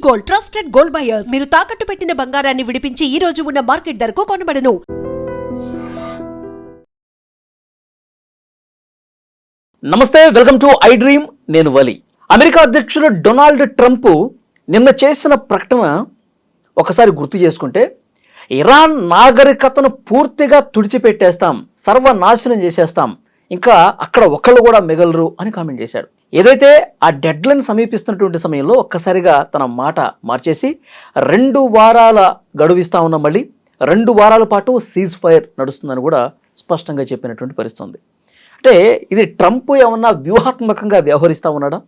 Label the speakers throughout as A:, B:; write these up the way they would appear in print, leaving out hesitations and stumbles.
A: Gold, trusted gold buyers. మీరు తాకట్టు పెట్టిన బంగారాన్ని విడిపించి ఈ రోజు ఉన్న మార్కెట్ ధరకు కొనబడను.
B: నమస్తే, వెల్కమ్ టు ఐ డ్రీమ్. నేను వలి. అమెరికా అధ్యక్షుడు డొనాల్డ్ ట్రంప్ నిన్న చేసిన ప్రకటన ఒకసారి గుర్తు చేసుకుంటే, ఇరాన్ నాగరికతను పూర్తిగా తుడిచిపెట్టేస్తాం, సర్వనాశనం చేసేస్తాం, ఇంకా అక్కడ ఒకళ్ళు కూడా మిగలరు అని కామెంట్ చేశాడు. ఏదైతే ఆ డెడ్ లైన్ సమీపిస్తున్నటువంటి సమయంలో ఒక్కసారిగా తన మాట మార్చేసి 2 వారాల గడువు ఇస్తా ఉన్నాం, మళ్ళీ 2 వారాల పాటు సీజ్ ఫైర్ నడుస్తుందని కూడా స్పష్టంగా చెప్పినటువంటి పరిస్థితి ఉంది. అంటే ఇది ట్రంప్ ఏమన్నా వ్యూహాత్మకంగా వ్యవహరిస్తూ ఉన్నాడా?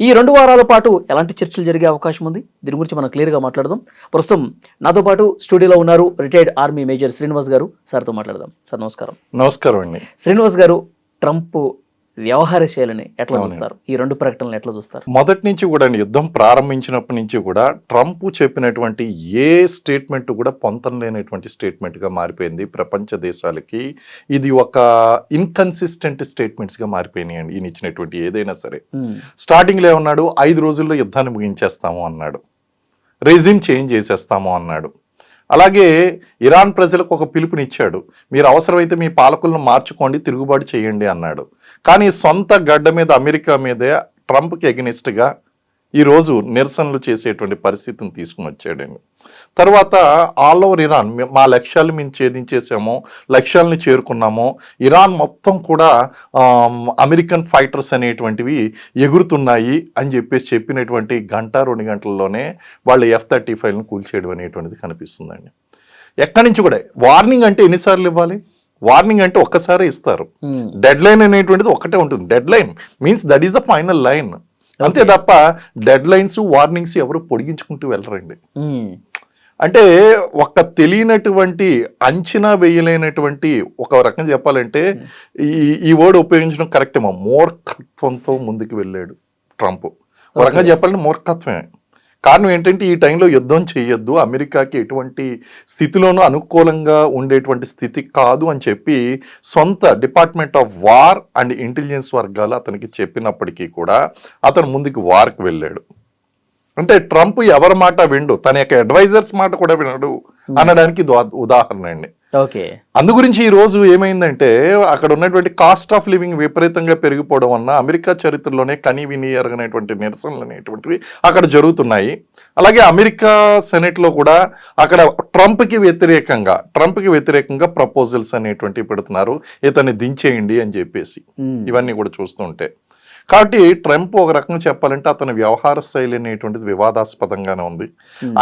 B: ఈ 2 వారాల పాటు ఎలాంటి చర్చలు జరిగే అవకాశం ఉంది? దీని గురించి మనం క్లియర్గా మాట్లాడదాం. ప్రస్తుతం నాతో పాటు స్టూడియోలో ఉన్నారు రిటైర్డ్ ఆర్మీ మేజర్ శ్రీనివాస్ గారు. సార్తో మాట్లాడదాం. సార్ నమస్కారం.
C: నమస్కారం అండి.
B: శ్రీనివాస్ గారు, ట్రంప్ వ్యవహార శైలిని ఎట్లా చూస్తారు? ఈ 2 ప్రకటనలు ఎట్లా చూస్తారు?
C: మొదటి నుంచి కూడా యుద్ధం ప్రారంభించినప్పటి నుంచి కూడా ట్రంప్ చెప్పినటువంటి ఏ స్టేట్మెంట్ కూడా పొంతం లేనటువంటి స్టేట్మెంట్గా మారిపోయింది. ప్రపంచ దేశాలకి ఇది ఒక ఇన్కన్సిస్టెంట్ స్టేట్మెంట్స్గా మారిపోయినాయండి. ఈయన ఇచ్చినటువంటి ఏదైనా సరే. స్టార్టింగ్లో ఏమన్నాడు, 5 రోజుల్లో యుద్ధాన్ని ముగించేస్తాము అన్నాడు, రెజ్యూమ్ చేంజ్ చేసేస్తాము అన్నాడు. అలాగే ఇరాన్ ప్రజలకు ఒక పిలుపునిచ్చాడు, మీరు అవసరమైతే మీ పాలకులను మార్చుకోండి, తిరుగుబాటు చేయండి అన్నాడు. కానీ సొంత గడ్డ మీద అమెరికా మీదే ట్రంప్కి ఎగనిస్ట్గా ఈరోజు నిరసనలు చేసేటువంటి పరిస్థితిని తీసుకుని వచ్చాడండి. తర్వాత ఆల్ ఓవర్ ఇరాన్, మా లక్ష్యాలు మేము ఛేదించేసాము, లక్ష్యాలను చేరుకున్నాము, ఇరాన్ మొత్తం కూడా అమెరికన్ ఫైటర్స్ అనేటువంటివి ఎగురుతున్నాయి అని చెప్పినటువంటి 1-2 గంటల్లోనే వాళ్ళు F-35ని కూల్చేయడం అనేటువంటిది కనిపిస్తుందండి. ఎక్కడి నుంచి కూడా వార్నింగ్ అంటే ఎన్నిసార్లు ఇవ్వాలి? వార్నింగ్ అంటే ఒక్కసారి ఇస్తారు. డెడ్ లైన్ అనేటువంటిది ఒక్కటే ఉంటుంది. Dead line means that is the final line. అంతే తప్ప డెడ్ లైన్స్, వార్నింగ్స్ ఎవరు పొడిగించుకుంటూ వెళ్ళరండి. అంటే ఒక తెలియనటువంటి, అంచనా వేయలేనటువంటి, ఒక రకంగా చెప్పాలంటే ఈ వర్డ్ ఉపయోగించడం కరెక్టేమో, మూర్ఖత్వంతో ముందుకు వెళ్ళాడు ట్రంప్. ఒక రకంగా చెప్పాలంటే మూర్ఖత్వమే. కారణం ఏంటంటే ఈ టైంలో యుద్ధం చేయొద్దు, అమెరికాకి ఎటువంటి స్థితిలోనూ అనుకూలంగా ఉండేటువంటి స్థితి కాదు అని చెప్పి సొంత department of war and intelligence వర్గాలు అతనికి చెప్పినప్పటికీ కూడా అతను ముందుకు వార్కి వెళ్ళాడు. అంటే ట్రంప్ ఎవరి మాట విండు, తన యొక్క అడ్వైజర్స్ మాట కూడా వినడు అనడానికి ఉదాహరణ అండి.
B: ఓకే.
C: అందు గురించి ఈ రోజు ఏమైందంటే, అక్కడ ఉన్నటువంటి కాస్ట్ ఆఫ్ లివింగ్ విపరీతంగా పెరిగిపోవడం వలన అమెరికా చరిత్రలోనే కని విని ఎరగనటువంటి నిరసనలు అనేటువంటివి అక్కడ జరుగుతున్నాయి. అలాగే అమెరికా సెనెట్లో కూడా అక్కడ ట్రంప్కి వ్యతిరేకంగా ప్రపోజల్స్ అనేటువంటివి పెడుతున్నారు, ఇతన్ని దించేయండి అని చెప్పేసి. ఇవన్నీ కూడా చూస్తుంటే కాబట్టి ట్రంప్ ఒక రకంగా చెప్పాలంటే అతని వ్యవహార శైలి అనేటువంటిది వివాదాస్పదంగానే ఉంది.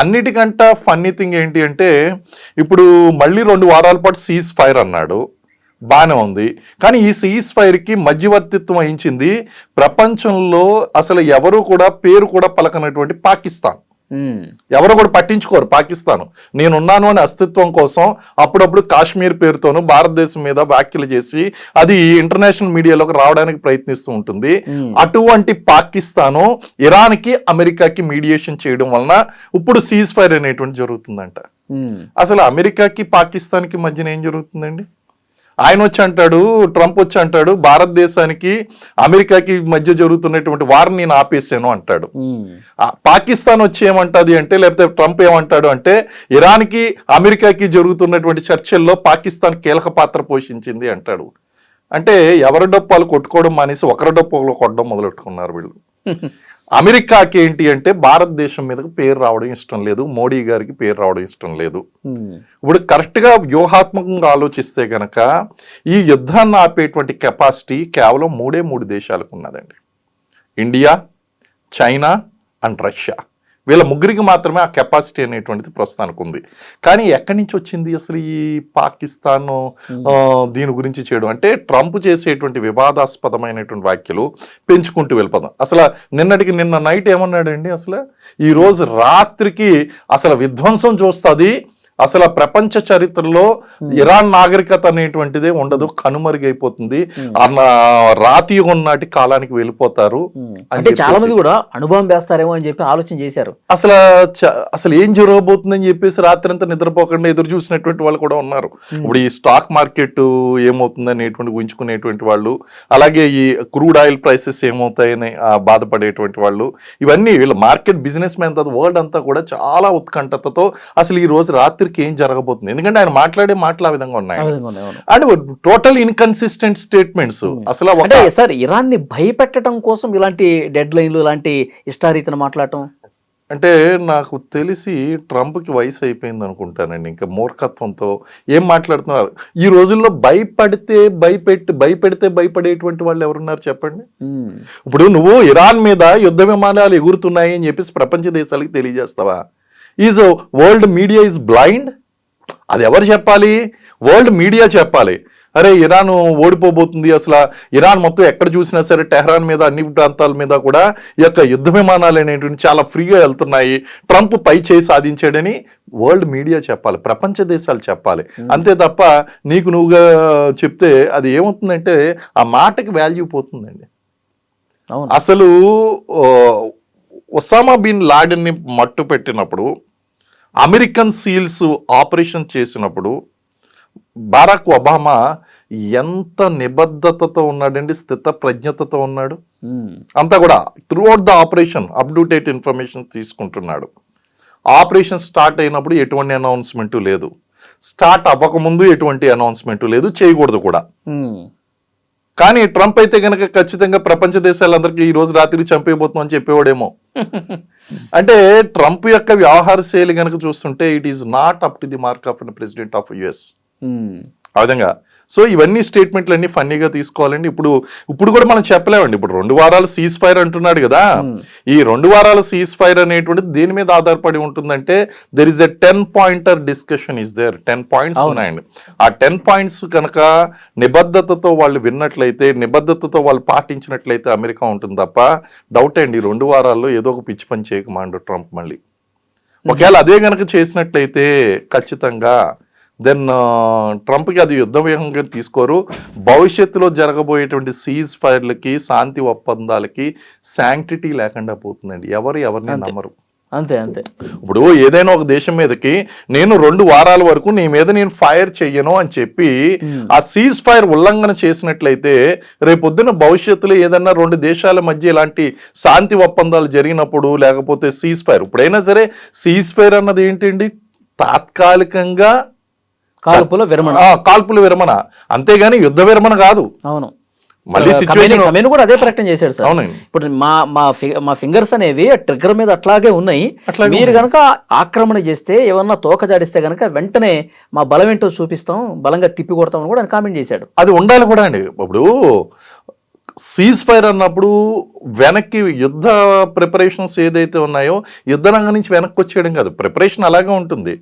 C: అన్నిటికంటే ఫన్నీ థింగ్ ఏంటి అంటే, ఇప్పుడు మళ్ళీ 2 వారాల పాటు సీజ్ ఫైర్ అన్నాడు, బాగానే ఉంది. కానీ ఈ సీజ్ ఫైర్కి మధ్యవర్తిత్వం వహించింది ప్రపంచంలో అసలు ఎవరు కూడా పేరు కూడా పలకనటువంటి పాకిస్తాన్. ఎవరు కూడా పట్టించుకోరు పాకిస్తాన్. నేనున్నాను అనే అస్తిత్వం కోసం అప్పుడప్పుడు కాశ్మీర్ పేరుతోనూ భారతదేశం మీద వ్యాఖ్యలు చేసి అది ఇంటర్నేషనల్ మీడియాలోకి రావడానికి ప్రయత్నిస్తూ ఉంటుంది. అటువంటి పాకిస్తాను ఇరాన్కి అమెరికాకి మీడియేషన్ చేయడం వలన ఇప్పుడు సీజ్ ఫైర్ అనేటువంటి జరుగుతుందంట. అసలు అమెరికాకి పాకిస్తాన్కి మధ్యన ఏం జరుగుతుందండి? ఆయన వచ్చి అంటాడు, ట్రంప్ వచ్చి అంటాడు, భారతదేశానికి అమెరికాకి మధ్య జరుగుతున్నటువంటి వారిని నేను ఆపేసాను అంటాడు. పాకిస్తాన్ వచ్చి ఏమంటది అంటే, లేకపోతే ట్రంప్ ఏమంటాడు అంటే, ఇరాన్కి అమెరికాకి జరుగుతున్నటువంటి చర్చల్లో పాకిస్తాన్ కీలక పాత్ర పోషించింది అంటాడు. అంటే ఎవరి డప్పాలు కొట్టుకోవడం మానేసి ఒకరి డప్పులో కొట్టడం మొదలెట్టుకున్నారు వీళ్ళు. అమెరికాకి ఏంటి అంటే భారతదేశం మీదకి పేరు రావడం ఇష్టం లేదు, మోడీ గారికి పేరు రావడం ఇష్టం లేదు. ఇప్పుడు కరెక్ట్గా వ్యూహాత్మకంగా ఆలోచిస్తే గనక ఈ యుద్ధాన్ని ఆపేటువంటి కెపాసిటీ కేవలం 3 దేశాలకు ఉన్నదండి. India, China and Russia. వీళ్ళ ముగ్గురికి మాత్రమే ఆ కెపాసిటీ అనేటువంటిది ప్రస్తుతానికి ఉంది. కానీ ఎక్కడి నుంచి వచ్చింది అసలు ఈ పాకిస్తాన్ దీని గురించి చేయడం అంటే? ట్రంప్ చేసేటువంటి వివాదాస్పదమైనటువంటి వ్యాఖ్యలు పెంచుకుంటూ వెళ్ళిపోదాం. అసలు నిన్న నైట్ ఏమన్నాడండి, అసలు ఈ రోజు రాత్రికి అసలు విధ్వంసం చూస్తుంది అసలు ఆ ప్రపంచ చరిత్రలో ఇరాన్ నాగరికత అనేటువంటిదే ఉండదు, కనుమరుగైపోతుంది, అన్న రాతి నాటి కాలానికి వెళ్ళిపోతారు
B: అంటే చాలా మంది కూడా అనుభవం వేస్తారేమో అని చెప్పి ఆలోచన చేశారు.
C: అసలు ఏం జరగబోతుందని చెప్పేసి రాత్రంతా నిద్రపోకుండా ఎదురు చూసినటువంటి వాళ్ళు కూడా ఉన్నారు. ఇప్పుడు ఈ స్టాక్ మార్కెట్ ఏమవుతుంది అనేటువంటి ఊహించుకునేటువంటి వాళ్ళు, అలాగే ఈ క్రూడ్ ఆయిల్ ప్రైసెస్ ఏమవుతాయని బాధపడేటువంటి వాళ్ళు, ఇవన్నీ వీళ్ళ మార్కెట్ బిజినెస్ మ్యాన్ వరల్డ్ అంతా కూడా చాలా ఉత్కంఠతతో అసలు ఈ రోజు రాత్రికి ఏం జరగబోతుంది, ఎందుకంటే ఆయన మాట్లాడే మాటలు ఆ విధంగా ఉన్నాయి అండ్ టోటల్ ఇన్కన్సిస్టెంట్ స్టేట్మెంట్స్. అసలు
B: సార్ ఇరాన్ ని భయపెట్టడం కోసం ఇలాంటి డెడ్ లైన్లు ఇలాంటి ఇష్టారీతను మాట్లాడటం
C: అంటే నాకు తెలిసి ట్రంప్కి వయసు అయిపోయింది అనుకుంటానండి, ఇంకా మూర్ఖత్వంతో ఏం మాట్లాడుతున్నారు. ఈ రోజుల్లో భయపెడితే భయపడేటువంటి వాళ్ళు ఎవరున్నారు చెప్పండి. ఇప్పుడు నువ్వు ఇరాన్ మీద యుద్ధ విమానాలు ఎగురుతున్నాయి అని చెప్పేసి ప్రపంచ దేశాలకు తెలియజేస్తావా? Is world media is blind? అది ఎవరు చెప్పాలి? వరల్డ్ మీడియా చెప్పాలి. అరే ఇరాన్ ఓడిపోబోతుంది, అసలు ఇరాన్ మొత్తం ఎక్కడ చూసినా సరే టెహ్రాన్ మీద అన్ని ప్రాంతాల మీద కూడా ఈ యొక్క యుద్ధ విమానాలు అనేటువంటి చాలా ఫ్రీగా వెళ్తున్నాయి, ట్రంప్ పై చేయి సాధించాడని వరల్డ్ మీడియా చెప్పాలి, ప్రపంచ దేశాలు చెప్పాలి. అంతే తప్ప నీకు నువ్వుగా చెప్తే అది ఏమవుతుందంటే ఆ మాటకి వాల్యూ పోతుందండి. అసలు ఒసామా బిన్ లాడెన్ని మట్టు పెట్టినప్పుడు, అమెరికన్ సీల్స్ ఆపరేషన్ చేసినప్పుడు బారాక్ ఒబామా ఎంత నిబద్ధతతో ఉన్నాడండి, స్థిత ప్రజ్ఞతతో ఉన్నాడు. అంతా కూడా throughout the operation up to date information తీసుకుంటున్నాడు. ఆపరేషన్ స్టార్ట్ అయినప్పుడు ఎటువంటి అనౌన్స్మెంట్ లేదు, స్టార్ట్ అవ్వకముందు ఎటువంటి అనౌన్స్మెంట్ లేదు, చేయకూడదు కూడా. కానీ ట్రంప్ అయితే కనుక ఖచ్చితంగా ప్రపంచ దేశాలందరికీ ఈ రోజు రాత్రి చంపేయబోతుందని చెప్పేవాడేమో. అంటే ట్రంప్ యొక్క వ్యవహార శైలి కనుక చూస్తుంటే it is not up to the mark of president of US ఆ విధంగా. సో ఇవన్నీ స్టేట్మెంట్లు అన్ని ఫన్నీగా తీసుకోవాలండి. ఇప్పుడు కూడా మనం చెప్పలేమండి. ఇప్పుడు 2 వారాలు సీజ్ ఫైర్ అంటున్నాడు కదా, ఈ 2 వారాల సీజ్ ఫైర్ అనేటువంటిది దేని మీద ఆధారపడి ఉంటుందంటే there is a 10 pointer discussion is there. 10 points ఉన్నాయండి. ఆ 10 పాయింట్స్ కనుక నిబద్ధతతో వాళ్ళు విన్నట్లయితే, నిబద్ధతతో వాళ్ళు పాటించినట్లయితే అమెరికా ఉంటుంది తప్ప డౌట్ అండి 2 వారాల్లో ఏదో ఒక పిచ్చి పని చేయకమాండు ట్రంప్ మళ్ళీ. ఒకవేళ అదే కనుక చేసినట్లయితే ఖచ్చితంగా దెన్ ట్రంప్కి అది యుద్ధ వ్యూహంగా తీసుకోరు. భవిష్యత్తులో జరగబోయేటువంటి సీజ్ ఫైర్లకి, శాంతి ఒప్పందాలకి శాంక్టిటీ లేకుండా పోతుందండి. ఎవరిని నమ్మరు.
B: అంతే.
C: ఇప్పుడు ఏదైనా ఒక దేశం మీదకి నేను 2 వారాల వరకు నీ మీద నేను ఫైర్ చెయ్యను అని చెప్పి ఆ సీజ్ ఫైర్ ఉల్లంఘన చేసినట్లయితే రేపొద్దున భవిష్యత్తులో ఏదన్నా 2 దేశాల మధ్య ఇలాంటి శాంతి ఒప్పందాలు జరిగినప్పుడు, లేకపోతే సీజ్ ఫైర్, ఇప్పుడైనా సరే సీజ్ ఫైర్ అన్నది ఏంటండి, తాత్కాలికంగా కాల్పుల విరమణ, అంతేగాని యుద్ధ విరమణ కాదు.
B: అవును,
C: మళ్ళీ
B: సిచ్యువేషన్ కూడా అదే ప్రకటన చేశాడు సార్. అవునండి. ఇప్పుడు మా ఫింగర్స్ అనేవి ట్రిగ్గర్ మీద అట్లాగే ఉన్నాయి. మీరు కనుక ఆక్రమణ చేస్తే, ఏమన్నా తోక జాడిస్తే కనుక వెంటనే మా బలం ఏంటో చూపిస్తాం, బలంగా తిప్పి కొడతామని కూడా కామెంట్ చేశాడు.
C: అది ఉండాలి కూడా అండి. ఇప్పుడు సీజ్ ఫైర్ అన్నప్పుడు వెనక్కి యుద్ధ ప్రిపరేషన్స్ ఏదైతే ఉన్నాయో యుద్ధ రంగం నుంచి వెనక్కి వచ్చేయడం కాదు, ప్రిపరేషన్ అలాగే ఉంటుంది.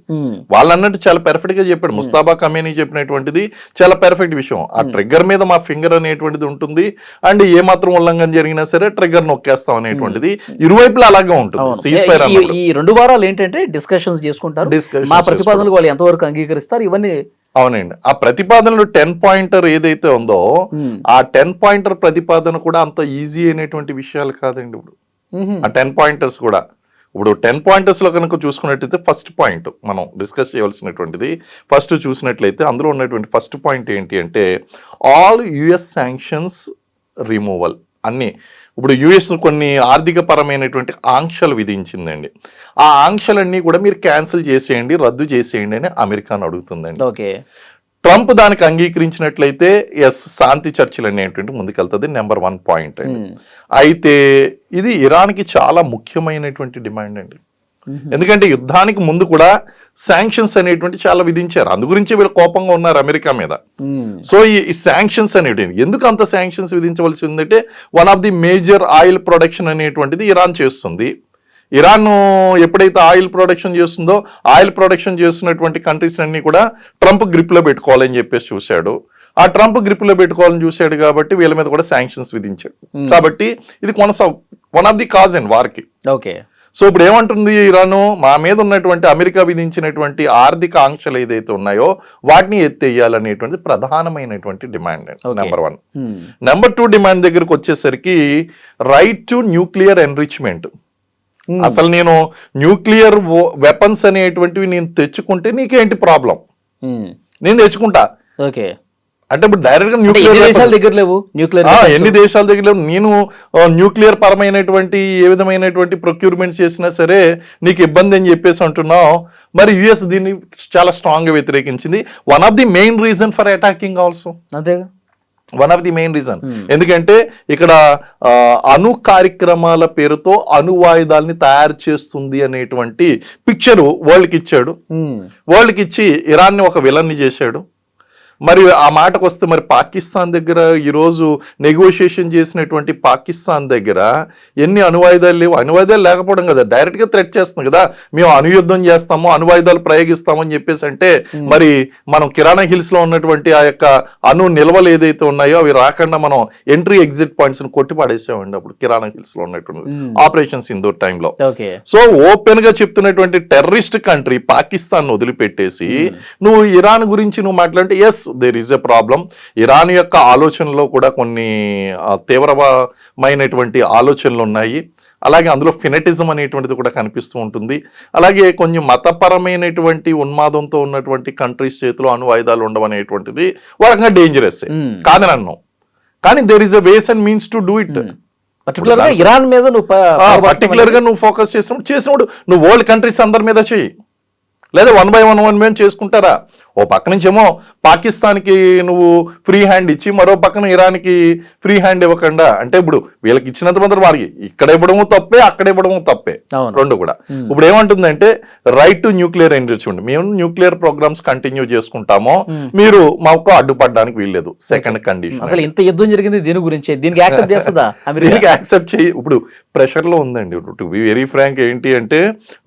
C: వాళ్ళు అన్నట్టు చాలా పెర్ఫెక్ట్ గా చెప్పాడు ముస్తాబా కమేనీ చెప్పినటువంటిది చాలా పెర్ఫెక్ట్ విషయం. ఆ ట్రిగ్గర్ మీద మా ఫింగర్ అనేటువంటిది ఉంటుంది, అండ్ ఏ మాత్రం ఉల్లంఘన జరిగినా సరే ట్రిగ్గర్ నొక్కేస్తాం అనేటువంటిది ఇరువైపులా అలాగే ఉంటుంది. సీజ్ ఫైర్
B: ఈ 2 వారాలు ఏంటంటే డిస్కషన్స్ చేసుకుంటారు, మా ప్రతిపాదనలు వాళ్ళు ఎంతవరకు అంగీకరిస్తారు ఇవన్నీ.
C: అవునండి. ఆ ప్రతిపాదనలో 10 పాయింటర్ ఏదైతే ఉందో ఆ 10 పాయింటర్ ప్రతిపాదన కూడా అంత ఈజీ అయినటువంటి విషయాలు కాదండి. ఇప్పుడు ఆ 10 పాయింటర్స్ కూడా, ఇప్పుడు 10 పాయింటర్స్ లో కనుక చూసుకున్నట్లయితే ఫస్ట్ పాయింట్ మనం డిస్కస్ చేయవలసినటువంటిది, ఫస్ట్ చూసినట్లయితే అందులో ఉన్నటువంటి ఫస్ట్ పాయింట్ ఏంటి అంటే ఆల్ యుఎస్ శాంక్షన్స్ రిమూవల్. అన్ని ఇప్పుడు యుఎస్ కొన్ని ఆర్థిక పరమైనటువంటి ఆంక్షలు విధించిందండి. ఆ ఆంక్షలన్నీ కూడా మీరు క్యాన్సిల్ చేసేయండి, రద్దు చేసేయండి అని అమెరికాను అడుగుతుందండి.
B: ఓకే,
C: ట్రంప్ దానికి అంగీకరించినట్లయితే ఎస్ శాంతి చర్చలు అనేటువంటి ముందుకెళ్తుంది. నెంబర్ 1 పాయింట్ అండి. అయితే ఇది ఇరాన్కి చాలా ముఖ్యమైనటువంటి డిమాండ్ అండి. ఎందుకంటే యుద్ధానికి ముందు కూడా శాంక్షన్స్ అనేటువంటి చాలా విధించారు, అందు గురించి వీళ్ళు కోపంగా ఉన్నారు అమెరికా మీద. సో ఈ శాంక్షన్స్ అనేటువంటి ఎందుకు అంత శాంక్షన్స్ విధించవలసి ఉందంటే one of the major oil production అనేటువంటిది ఇరాన్ చేస్తుంది. ఇరాన్ ఎప్పుడైతే ఆయిల్ ప్రొడక్షన్ చేస్తుందో ఆయిల్ ప్రొడక్షన్ చేస్తున్నటువంటి కంట్రీస్ అన్ని కూడా ట్రంప్ గ్రిప్ లో పెట్టుకోవాలని చెప్పేసి చూశాడు. ఆ ట్రంప్ గ్రిప్ లో పెట్టుకోవాలని చూశాడు కాబట్టి వీళ్ళ మీద కూడా శాంక్షన్స్ విధించాడు. కాబట్టి ఇది one of the cause and వార్కి.
B: ఓకే.
C: సో ఇప్పుడు ఏమంటుంది ఇరాను, మా మీద ఉన్నటువంటి అమెరికా విధించినటువంటి ఆర్థిక ఆంక్షలు ఏదైతే ఉన్నాయో వాటిని ఎత్తేయాలనేటువంటి ప్రధానమైనటువంటి డిమాండ్. నెంబర్ 1. నెంబర్ 2 డిమాండ్ దగ్గరకు వచ్చేసరికి రైట్ టు న్యూక్లియర్ ఎన్రిచ్మెంట్. అసలు నేను న్యూక్లియర్ వెపన్స్ అనేటువంటివి నేను తెచ్చుకుంటే నీకేంటి ప్రాబ్లం, నేను తెచ్చుకుంటా.
B: ఓకే,
C: అంటే ఇప్పుడు డైరెక్ట్ గా
B: ఎన్ని దేశాల దగ్గర లేవు న్యూక్లియర్?
C: ఎన్ని దేశాల దగ్గర లేవు. నేను న్యూక్లియర్ పరమైనటువంటి ఏ విధమైనటువంటి ప్రొక్యూర్మెంట్ చేసినా సరే నీకు ఇబ్బంది అని చెప్పేసి అంటున్నావు. మరి యుఎస్ దీన్ని చాలా స్ట్రాంగ్ గా వ్యతిరేకించింది. One of the main reason for attacking also.
B: అంతేగా,
C: one of the main reason. ఎందుకంటే ఇక్కడ అణు కార్యక్రమాల పేరుతో అణువాయుధాలని తయారు చేస్తుంది అనేటువంటి పిక్చర్ వరల్డ్కి ఇచ్చాడు. వరల్డ్కి ఇచ్చి ఇరాన్ని ఒక విలన్ని చేశాడు. మరి ఆ మాటకు వస్తే మరి పాకిస్తాన్ దగ్గర ఈరోజు నెగోషియేషన్ చేసినటువంటి పాకిస్తాన్ దగ్గర ఎన్ని అణువాయుధాలు లేవు. అణువాయుధాలు లేకపోవడం కదా, డైరెక్ట్ గా థ్రెట్ చేస్తుంది కదా, మేము అణుయుద్ధం చేస్తాము, అణువాయుధాలు ప్రయోగిస్తామని చెప్పేసి అంటే మరి మనం కిరాణా హిల్స్ లో ఉన్నటువంటి ఆ యొక్క అణు నిల్వలు ఏదైతే ఉన్నాయో అవి రాకుండా మనం ఎంట్రీ ఎగ్జిట్ పాయింట్స్ ని కొట్టి పడేసామండి అప్పుడు కిరాణా హిల్స్ లో ఉన్నటువంటి ఆపరేషన్ సింధూర్ టైంలో. సో ఓపెన్ గా చెప్తున్నటువంటి టెర్రరిస్ట్ కంట్రీ పాకిస్తాన్ వదిలిపెట్టేసి నువ్వు ఇరాన్ గురించి నువ్వు మాట్లాడితే yes there is a problem. Iran యొక్క ఆలోచనలో కూడా కొన్ని తీవ్రమైనటువంటి ఆలోచనలు ఉన్నాయి. అలాగే అందులో ఫినటిజం అనేటువంటిది కూడా కనిపిస్తూ ఉంటుంది. అలాగే కొంచెం మతపరమైనటువంటి ఉన్మాదంతో ఉన్నటువంటి కంట్రీస్ చేతిలో అణువాయుధాలు ఉండడం అనేటువంటిది ఒక రకంగా డేంజరస్ కాదని అన్నాం. కానీ there is a ways and means to do it.
B: Particular గా ఇరాన్ మీద
C: నువ్వు ఫోకస్ చేసినప్పుడు నువ్వు వరల్డ్ కంట్రీస్ అందరి మీద చెయ్యి, లేదా 1 by 1 మేము చేసుకుంటారా? ఓ పక్క నుంచేమో పాకిస్తాన్కి నువ్వు ఫ్రీ హ్యాండ్ ఇచ్చి మరో పక్కన ఇరాన్కి ఫ్రీ హ్యాండ్ ఇవ్వకుండా, అంటే ఇప్పుడు వీళ్ళకి ఇచ్చినంత మాత్రం వారికి ఇక్కడ ఇవ్వడము తప్పే, అక్కడ ఇవ్వడము తప్పే, రెండు కూడా. ఇప్పుడు ఏమంటుందంటే రైట్ టు న్యూక్లియర్ ఎన్రిచ్మెంట్, మేము న్యూక్లియర్ ప్రోగ్రామ్స్ కంటిన్యూ చేసుకుంటామో మీరు మాకు అడ్డుపడడానికి వీల్లేదు. Second condition.
B: అసలు ఇంత యుద్ధం జరిగింది దీని గురించి, దీనికి యాక్సెప్ట్ చేస్తుందా?
C: దీనికి యాక్సెప్ట్ చేయి. ఇప్పుడు ప్రెషర్ లో ఉందండి. టు బి వెరీ ఫ్రాంక్ ఏంటి అంటే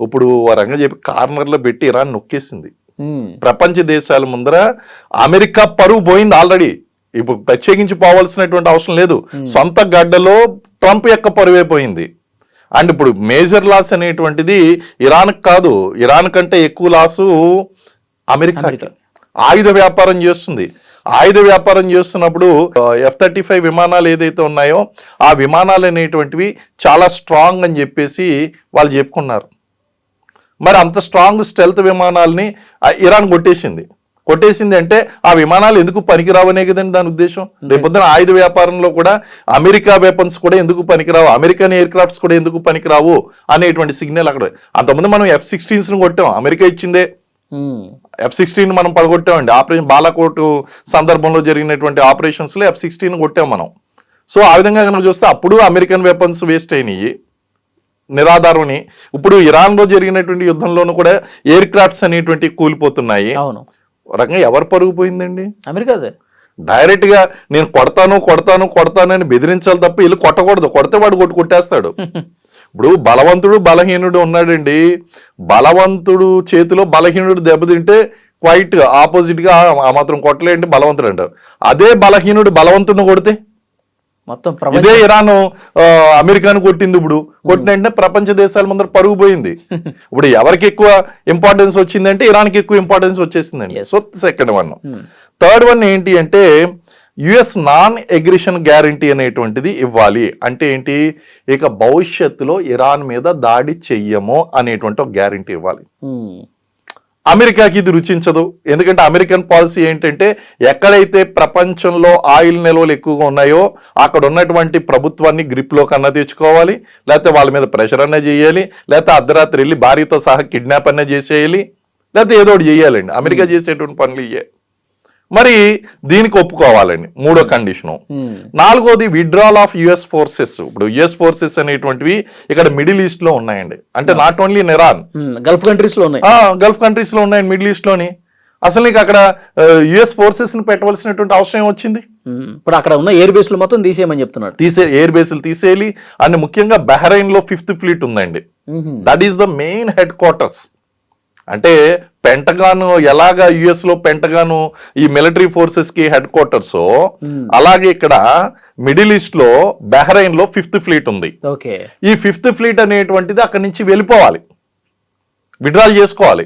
C: ఇప్పుడు వారంగా చెప్పి కార్నర్ లో పెట్టి ఇరాన్ నొక్కేసింది. ప్రపంచ దేశాల ముందర అమెరికా పరువు పోయింది ఆల్రెడీ. ఇప్పుడు ప్రత్యేకించి పోవాల్సినటువంటి అవసరం లేదు. సొంత గడ్డలో ట్రంప్ యొక్క పరువే పోయింది. అండ్ ఇప్పుడు మేజర్ లాస్ అనేటువంటిది ఇరాన్ కాదు, ఇరాన్ కంటే ఎక్కువ లాసు అమెరికాకి. ఆయుధ వ్యాపారం చేస్తుంది. ఆయుధ వ్యాపారం చేస్తున్నప్పుడు F-35 విమానాలు ఏదైతే ఉన్నాయో ఆ విమానాలు అనేటువంటివి చాలా స్ట్రాంగ్ అని చెప్పేసి వాళ్ళు చెప్పుకున్నారు. మరి అంత స్ట్రాంగ్ స్టెల్త్ విమానాలని ఇరాన్ కొట్టేసింది అంటే ఆ విమానాలు ఎందుకు పనికిరావనే కదండి దాని ఉద్దేశం. రేపొద్దున ఆయుధ వ్యాపారంలో కూడా అమెరికా వెపన్స్ కూడా ఎందుకు పనికిరావు, అమెరికన్ ఎయిర్ క్రాఫ్ట్స్ కూడా ఎందుకు పనికిరావు అనేటువంటి సిగ్నల్ అక్కడ. అంతకుముందు మనం F-16s కొట్టాం, అమెరికా ఇచ్చిందే. F-16 మనం పడగొట్టామండి. ఆపరేషన్ బాలాకోట్ సందర్భంలో జరిగినటువంటి ఆపరేషన్స్ లో F-16 కొట్టాం మనం. సో ఆ విధంగా కనుక చూస్తే అప్పుడు అమెరికన్ వెపన్స్ వేస్ట్ అయినాయి నిరాధారమని. ఇప్పుడు ఇరాన్ లో జరిగినటువంటి యుద్ధంలోనూ కూడా ఎయిర్ క్రాఫ్ట్స్ అనేటువంటి కూలిపోతున్నాయి. రకంగా ఎవరు పరుగుపోయిందండి?
B: అమెరికాదే.
C: డైరెక్ట్ గా నేను కొడతాను అని బెదిరించాలి తప్ప వీళ్ళు కొట్టకూడదు. కొడితే వాడు కొట్టేస్తాడు. ఇప్పుడు బలవంతుడు బలహీనుడు ఉన్నాడండి. బలవంతుడు చేతిలో బలహీనుడు దెబ్బతింటే క్వైట్ ఆపోజిట్ గా ఆ మాత్రం కొట్టలేండి బలవంతుడు అంటారు. అదే బలహీనుడు బలవంతుడిని కొడితే
B: మొత్తం
C: ఇదే ఇరాన్ అమెరికాను కొట్టింది. ఇప్పుడు కొట్టినంటే ప్రపంచ దేశాల ముందర పరుగు పోయింది. ఇప్పుడు ఎవరికి ఎక్కువ ఇంపార్టెన్స్ వచ్చిందంటే ఇరాన్కి ఎక్కువ ఇంపార్టెన్స్ వచ్చేసిందండి. So second one. Third one ఏంటి అంటే యుఎస్ నాన్ అగ్రెషన్ గ్యారంటీ అనేటువంటిది ఇవ్వాలి. అంటే ఏంటి, ఇక భవిష్యత్తులో ఇరాన్ మీద దాడి చెయ్యము అనేటువంటి ఒక గ్యారంటీ ఇవ్వాలి. అమెరికాకి ఇది రుచించదు. ఎందుకంటే అమెరికన్ పాలసీ ఏంటంటే ఎక్కడైతే ప్రపంచంలో ఆయిల్ నిల్వలు ఎక్కువగా ఉన్నాయో అక్కడ ఉన్నటువంటి ప్రభుత్వాన్ని గ్రిప్లో కన్నా తెచ్చుకోవాలి, లేకపోతే వాళ్ళ మీద ప్రెషర్ అన్నా చేయాలి, లేకపోతే అర్ధరాత్రి వెళ్ళి భార్యతో సహా కిడ్నాప్ అన్నా చేసేయాలి, లేకపోతే ఏదో ఒకటి చేయాలండి. అమెరికా చేసేటువంటి పనులు ఇయ్యే. మరి దీనికి ఒప్పుకోవాలండి మూడో కండిషను. నాలుగోది విత్డ్రాల్ ఆఫ్ యుఎస్ ఫోర్సెస్. ఇప్పుడు యుఎస్ ఫోర్సెస్ అనేటువంటివి ఇక్కడ మిడిల్ ఈస్ట్ లో ఉన్నాయండి. అంటే not only in Iran,
B: Gulf countries లో ఉన్నాయి.
C: గల్ఫ్ కంట్రీస్ లో ఉన్నాయండి, మిడిల్ ఈస్ట్ లోని. అసలు నీకు అక్కడ యుఎస్ ఫోర్సెస్ ని పెట్టవలసినటువంటి అవసరం వచ్చింది.
B: ఇప్పుడు అక్కడ ఉన్న ఎయిర్ బేస్లు మొత్తం తీసేయమని చెప్తున్నారు.
C: ఎయిర్ బేస్లు తీసేయాలి. అండ్ ముఖ్యంగా బహ్రెయిన్ లో 5th ఫ్లీట్ ఉందండి. That is the main head quarters. అంటే పెంటగాన్ ఎలాగా యుఎస్ లో పెంటగాన్ ఈ మిలిటరీ ఫోర్సెస్ కి హెడ్ క్వార్టర్స్, అలాగే ఇక్కడ మిడిల్ ఈస్ట్ లో బహ్రెయిన్ లో 5th ఫ్లీట్ ఉంది.
B: ఓకే.
C: ఈ 5th ఫ్లీట్ అనేటువంటిది అక్కడి నుంచి వెళ్ళిపోవాలి, విడ్రాల్ చేసుకోవాలి.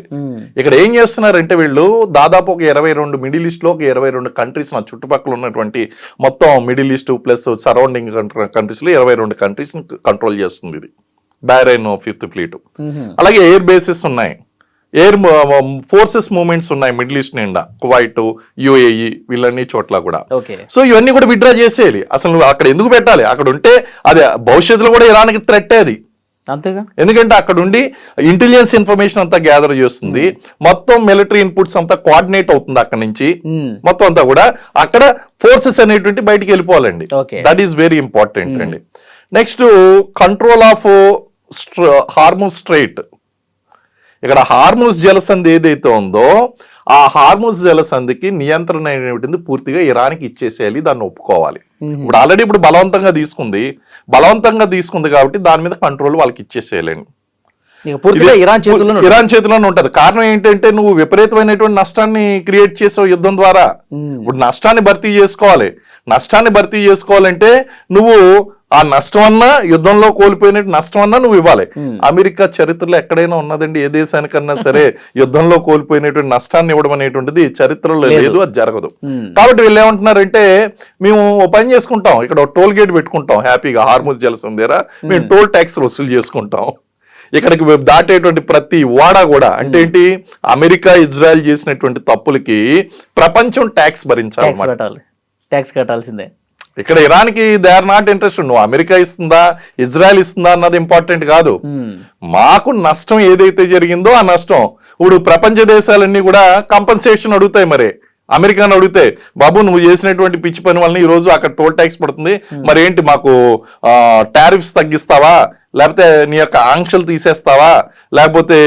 C: ఇక్కడ ఏం చేస్తున్నారంటే వీళ్ళు దాదాపు ఒక 22 మిడిల్ ఈస్ట్ లో ఒక 22 కంట్రీస్, నా చుట్టుపక్కల ఉన్నటువంటి మొత్తం middle east plus surrounding countries లో 22 కంట్రీస్ కంట్రోల్ చేస్తుంది ఇది బహ్రెయిన్ 5th ఫ్లీట్. అలాగే ఎయిర్ బేసెస్ ఉన్నాయి, ఎయిర్ ఫోర్సెస్ మూవ్మెంట్స్ ఉన్నాయి మిడిల్ ఈస్ట్ నిండా, కువైట్, యుఏఈ వీళ్ళన్ని చోట్ల కూడా. సో ఇవన్నీ కూడా విడ్రా చేసేయాలి. అసలు నువ్వు అక్కడ ఎందుకు పెట్టాలి? అక్కడ ఉంటే అది భవిష్యత్తులో కూడా ఇరాన్కి థ్రెట్ అది.
B: అంతేగా,
C: ఎందుకంటే అక్కడ ఉండి ఇంటెలిజెన్స్ ఇన్ఫర్మేషన్ అంతా గ్యాదర్ చేస్తుంది, మొత్తం మిలిటరీ ఇన్పుట్స్ అంతా కోఆర్డినేట్ అవుతుంది అక్కడ నుంచి, మొత్తం అంతా కూడా అక్కడ ఫోర్సెస్ అనేటువంటి బయటికి వెళ్ళిపోవాలండి. దట్ ఈస్ వెరీ ఇంపార్టెంట్ అండి. Next control of Hormuz straight. ఇక్కడ హార్ముజ్ జలసంధి ఏదైతే ఉందో ఆ హార్ముజ్ జలసంధికి నియంత్రణ అనేటువంటిది పూర్తిగా ఇరాన్కి ఇచ్చేసేయాలి, దాన్ని ఒప్పుకోవాలి. ఇప్పుడు ఆల్రెడీ ఇప్పుడు బలవంతంగా తీసుకుంది కాబట్టి దాని మీద కంట్రోల్ వాళ్ళకి ఇచ్చేసేయాలండి. ఇరాన్ చేతిలోనే ఉంటది. కారణం ఏంటంటే నువ్వు విపరీతమైనటువంటి నష్టాన్ని క్రియేట్ చేసావు యుద్ధం ద్వారా. ఇప్పుడు నష్టాన్ని భర్తీ చేసుకోవాలంటే నువ్వు ఆ నష్టం అన్నా, యుద్ధంలో కోల్పోయినట్టు నష్టం అన్నా నువ్వు ఇవ్వాలి. అమెరికా చరిత్రలో ఎక్కడైనా ఉన్నదండి ఏ దేశానికన్నా సరే యుద్ధంలో కోల్పోయినటువంటి నష్టాన్ని ఇవ్వడం అనేటువంటిది చరిత్రలో లేదు, అది జరగదు. కాబట్టి వీళ్ళు ఏమంటున్నారంటే మేము పని చేసుకుంటాం, ఇక్కడ టోల్ గేట్ పెట్టుకుంటాం హ్యాపీగా, హార్ముజ్ జలసంధి దగ్గర మేము టోల్ ట్యాక్స్ వసూలు చేసుకుంటాం. ఇక్కడికి దాటేటువంటి ప్రతి వాడా కూడా, అంటే ఏంటి, అమెరికా ఇజ్రాయెల్ చేసినటువంటి తప్పులకి ప్రపంచం ట్యాక్స్ భరించాలి,
B: ట్యాక్స్ కట్టాల్సిందే.
C: ఇక్కడ ఇరాన్కి దే ఆర్ నాట్ ఇంట్రెస్టెడ్. నువ్వు అమెరికా ఇస్తుందా ఇజ్రాయెల్ ఇస్తుందా అన్నది ఇంపార్టెంట్ కాదు. మాకు నష్టం ఏదైతే జరిగిందో ఆ నష్టం, ఇప్పుడు ప్రపంచ దేశాలన్నీ కూడా కంపెన్సేషన్ అడుగుతాయి. మరి అమెరికాను అడిగితే, బాబు నువ్వు చేసినటువంటి పిచ్చి పని వల్ల ఈ రోజు అక్కడ టోల్ ట్యాక్స్ పడుతుంది, మరి ఏంటి మాకు టారిఫ్స్ తగ్గిస్తావా, లేకపోతే నీ యొక్క ఆంక్షలు తీసేస్తావా, లేకపోతే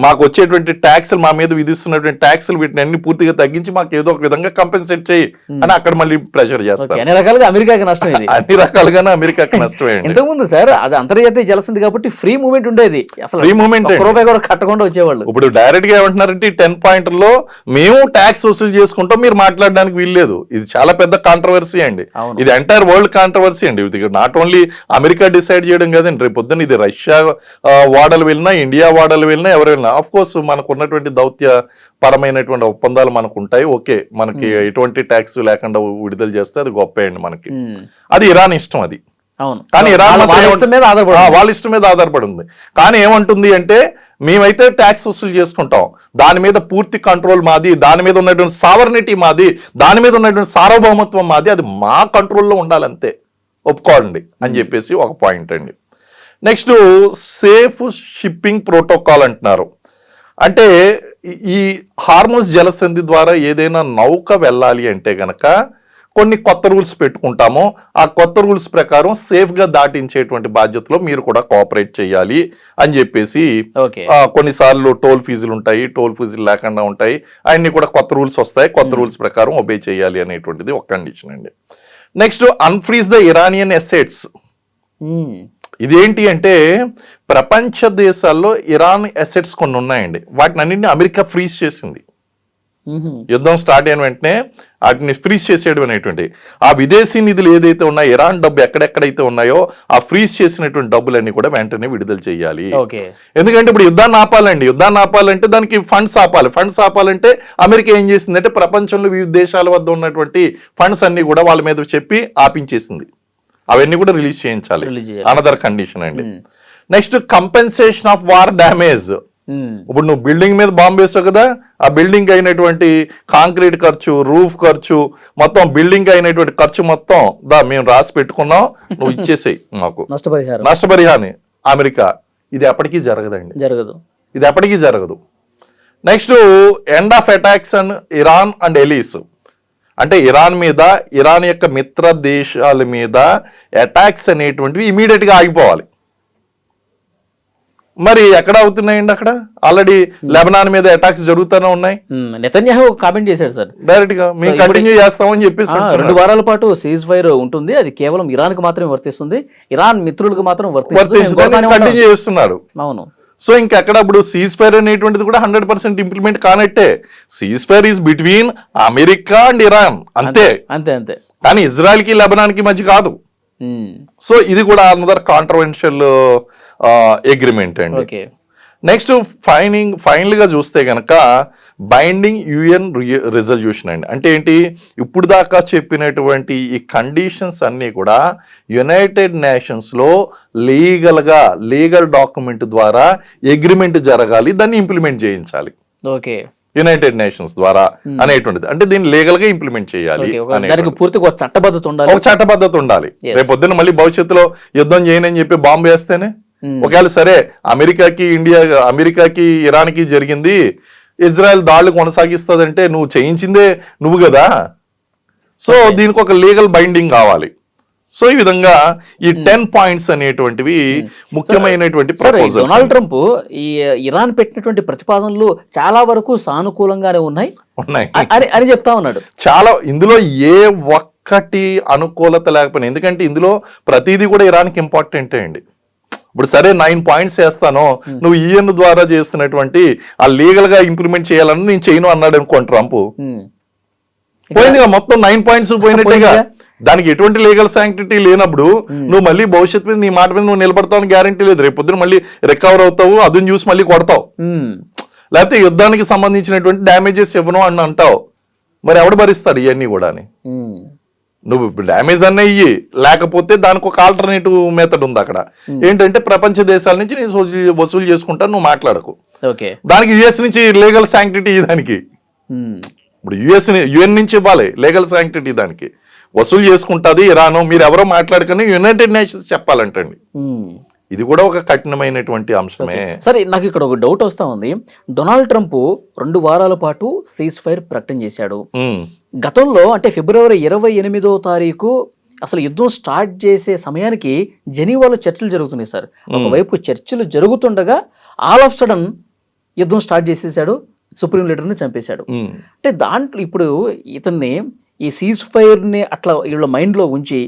C: మాకు వచ్చేటువంటి ట్యాక్సులు, మా మీద విధిస్తున్నటువంటి ట్యాక్సులు వీటిని అన్ని పూర్తిగా తగ్గించి మాకు ఏదో ఒక విధంగా కంపెన్సేట్ చేయి అని అక్కడ మళ్ళీ ప్రెషర్ చేస్తారు.
B: అన్ని రకాలుగా అమెరికాకి నష్టం,
C: అమెరికాగానే
B: ఇంతకుముందు సార్ అది అంతర్జాతీయ జలసంధి కాబట్టి ఫ్రీ మూవ్మెంట్ ఉండేది,
C: ఫ్రీ మూవ్మెంట్,
B: రూపాయి కూడా కట్టకుండా వచ్చేవాళ్ళు.
C: ఇప్పుడు డైరెక్ట్ గా ఏమంటున్నారంటే 10 పాయింట్లలో మేము ట్యాక్స్ వసూలు చేసుకుంటాం, మీరు మాట్లాడడానికి వీల్లేదు. ఇది చాలా పెద్ద కాంట్రవర్సీ అండి, ఇది ఎంటైర్ వరల్డ్ కాంట్రవర్సీ అండి. ఇది నాట్ ఓన్లీ అమెరికా డిసైడ్ చేయడం కదండి, రేపు ఇది రష్యా వాడలు వెళ్ళినా, ఇండియా వాడలు వెళ్ళినా, ఎవరు వెళ్ళినా ఆఫ్ కోర్స్ మనకు ఉన్నటువంటి దౌత్య పరమైనటువంటి ఒప్పందాలు మనకు ఉంటాయి. ఓకే, మనకి ఎటువంటి ట్యాక్స్ లేకుండా విడుదల చేస్తే అది గొప్ప అండి మనకి. అది ఇరాన్ ఇష్టం అది. కానీ ఇరాన్ వాళ్ళ ఇష్టం మీద ఆధారపడి ఉంది. కానీ ఏమంటుంది అంటే మేమైతే ట్యాక్స్ వసూలు చేసుకుంటాం, దాని మీద పూర్తి కంట్రోల్ మాది, దాని మీద ఉన్నటువంటి సావర్నిటీ మాది, దాని మీద ఉన్నటువంటి సార్వభౌమత్వం మాది, అది మా కంట్రోల్లో ఉండాలంతే, ఒప్పుకోండి అని చెప్పేసి ఒక పాయింట్ అండి. నెక్స్ట్ సేఫ్ షిప్పింగ్ ప్రోటోకాల్ అంటున్నారు. అంటే ఈ హార్ముజ్ జలసంధి ద్వారా ఏదైనా నౌక వెళ్ళాలి అంటే గనక కొన్ని కొత్త రూల్స్ పెట్టుకుంటాము, ఆ కొత్త రూల్స్ ప్రకారం సేఫ్ గా దాటించేటువంటి బాధ్యతలో మీరు కూడా కోఆపరేట్ చేయాలి అని చెప్పేసి, కొన్నిసార్లు టోల్ ఫీజులు ఉంటాయి, టోల్ ఫీజులు లేకుండా ఉంటాయి, అన్ని కూడా కొత్త రూల్స్ వస్తాయి, కొత్త రూల్స్ ప్రకారం ఒబే చేయాలి అనేటువంటిది ఒక కండిషన్ అండి. Next unfreeze the Iranian assets. ఇదేంటి అంటే ప్రపంచ దేశాల్లో ఇరాన్ అసెట్స్ కొన్ని ఉన్నాయండి, వాటిని అన్నింటినీ అమెరికా ఫ్రీజ్ చేసింది. యుద్ధం స్టార్ట్ అయిన వెంటనే వాటిని ఫ్రీజ్ చేసేయడం అనేటువంటి, ఆ విదేశీ నిధులు ఏదైతే ఉన్నాయో, ఇరాన్ డబ్బు ఎక్కడెక్కడైతే ఉన్నాయో ఆ ఫ్రీజ్ చేసినటువంటి డబ్బులన్నీ కూడా వెంటనే విడుదల చేయాలి. ఎందుకంటే ఇప్పుడు యుద్ధాన్ని ఆపాలంటే దానికి ఫండ్స్ ఆపాలంటే అమెరికా ఏం చేసిందంటే ప్రపంచంలో వివిధ దేశాల వద్ద ఉన్నటువంటి ఫండ్స్ అన్ని కూడా వాళ్ళ మీద చెప్పి ఆపించేసింది, అవన్నీ కూడా రిలీజ్ చేయించాలి, అనదర్ కండిషన్ అండి. Next compensation of war damage. ఇప్పుడు నువ్వు బిల్డింగ్ మీద బాంబు వేసావు కదా, ఆ బిల్డింగ్ అయినటువంటి కాంక్రీట్ ఖర్చు, రూఫ్ ఖర్చు, మొత్తం బిల్డింగ్ అయినటువంటి ఖర్చు మొత్తం మేము రాసి పెట్టుకున్నాం, నువ్వు ఇచ్చేసేయి మాకు నష్టపరిహారం. అమెరికా ఇది ఎప్పటికీ జరగదు. Next end of attacks and Iran and allies. అంటే ఇరాన్ మీద, ఇరాన్ యొక్క మిత్ర దేశాల మీద అటాక్స్ అనేటువంటివి ఇమీడియట్ గా ఆగిపోవాలి. మరి ఎక్కడ అవుతున్నాయండి? అక్కడ ఆల్రెడీ లెబనాన్ మీద అటాక్స్ జరుగుతూనే ఉన్నాయి.
B: నెతన్యాహు కామెంట్ చేశారు సార్,
C: డైరెక్ట్ గా మేము కంటిన్యూ చేస్తామని చెప్పేసి
B: 2 వారాల పాటు సీజ్ ఫైర్ ఉంటుంది, అది కేవలం ఇరాన్ కు మాత్రమే వర్తిస్తుంది, ఇరాన్ మిత్రులకు మాత్రం వర్తించదని
C: కంటిన్యూ చేస్తున్నారు.
B: అవును.
C: సో ఇంకెక్కడ ఇప్పుడు సీజ్ ఫైర్ అనేటువంటిది కూడా 100% ఇంప్లిమెంట్ కానట్టే. Cease fire is between America and Iran, అంతే.
B: అంతే అంతే.
C: కానీ ఇజ్రాయెల్కి లెబనాన్కి మధ్య కాదు. సో ఇది కూడా అనదర్ కాంట్రవెన్షియల్ అగ్రిమెంట్ అండి.
B: ఓకే.
C: నెక్స్ట్ ఫైనల్ గా చూస్తే గనక బైండింగ్ యుఎన్ రిజల్యూషన్ అండి. అంటే ఏంటి, ఇప్పుడు దాకా చెప్పినటువంటి ఈ కండిషన్స్ అన్నీ కూడా యునైటెడ్ నేషన్స్ లో లీగల్ డాక్యుమెంట్ ద్వారా అగ్రిమెంట్ జరగాలి, దాన్ని ఇంప్లిమెంట్ చేయించాలి.
B: ఓకే.
C: యునైటెడ్ నేషన్స్ ద్వారా అనేటువంటిది. అంటే దీన్ని లీగల్ గా ఇంప్లిమెంట్ చేయాలి,
B: దానికి పూర్తిగా ఒక చట్టబద్ధత ఉండాలి.
C: ఒక చట్టబద్ధత ఉండాలి. రేపు పొద్దున్న మళ్ళీ భవిష్యత్తులో యుద్ధం చేయనని చెప్పి బాంబు వేస్తేనే, ఒకవేళ సరే అమెరికాకి ఇరాన్కి జరిగింది, ఇజ్రాయెల్ దాడులు కొనసాగిస్తుందంటే నువ్వు చేయించిందే నువ్వు కదా. సో దీనికి ఒక లీగల్ బైండింగ్ కావాలి. సో ఈ విధంగా ఈ 10 పాయింట్స్ అనేటువంటివి ముఖ్యమైనటువంటి ప్రపోజల్స్.
B: డొనాల్డ్ ట్రంప్ ఈ ఇరాన్ పెట్టినటువంటి ప్రతిపాదనలు చాలా వరకు సానుకూలంగానే ఉన్నాయి అని చెప్తా ఉన్నాడు.
C: చాలా ఇందులో ఏ ఒక్కటి అనుకూలత లేకపోయినా, ఎందుకంటే ఇందులో ప్రతిదీ కూడా ఇరాన్కి ఇంపార్టెంటే అండి. ఇప్పుడు సరే 9 పాయింట్స్ వేస్తాను, నువ్వు ఈఎన్ ద్వారా చేస్తున్నటువంటి ఆ లీగల్ గా ఇంప్లిమెంట్ చేయాలని నేను చేయను అన్నాడు అనుకోండి ట్రంప్, పోయిందిగా మొత్తం 9 పాయింట్స్ పోయినట్టుగా. దానికి ఎటువంటి లీగల్ శాంక్టిటీ లేనప్పుడు నువ్వు మళ్ళీ భవిష్యత్తు మీద నీ మాట మీద నువ్వు నిలబడతావు గ్యారంటీ లేదు. రేపు పొద్దున మళ్ళీ రికవర్ అవుతావు, అదుని చూసి మళ్ళీ కొడతావు, లేకపోతే యుద్ధానికి సంబంధించినటువంటి డ్యామేజెస్ ఇవ్వను అని అంటావు. మరి ఎవడు భరిస్తాడు ఇవన్నీ కూడా? నువ్వు డ్యామేజ్ అన్న ఇయ్యి, లేకపోతే దానికి ఒక ఆల్టర్నేటివ్ మెథడ్ ఉంది అక్కడ. ఏంటంటే ప్రపంచ దేశాల నుంచి నేను వసూలు చేసుకుంటాను, నువ్వు మాట్లాడకు. దానికి యుఎస్ నుంచి లీగల్ శాంక్టిటీ దానికి, ఇప్పుడు యుఎన్ నుంచి ఇవ్వాలి లీగల్ శాంక్టిటీ, దానికి వసూలు చేసుకుంటుంది ఇరాను. మీరు ఎవరో మాట్లాడుకుని యునైటెడ్ నేషన్స్ చెప్పాలంటండి. ఇది కూడా ఒక కఠినమైనటువంటి అంశమే.
B: సరే, నాకు ఇక్కడ ఒక డౌట్ వస్తా ఉంది. డొనాల్డ్ ట్రంప్ 2 వారాల పాటు సీజ్ ఫైర్ ప్రకటన చేశాడు. గతంలో అంటే ఫిబ్రవరి 28వ తారీఖు అసలు యుద్ధం స్టార్ట్ చేసే సమయానికి జెనీవాలో చర్చలు జరుగుతున్నాయి సార్. ఒకవైపు చర్చలు జరుగుతుండగా ఆల్ ఆఫ్ సడన్ యుద్ధం స్టార్ట్ చేసేసాడు, సుప్రీం లీడర్ని చంపేశాడు. అంటే దాంట్లో ఇప్పుడు ఇతన్ని ఈ సీజ్ ఫైర్ని అట్లా వీళ్ళ మైండ్లో ఉంచి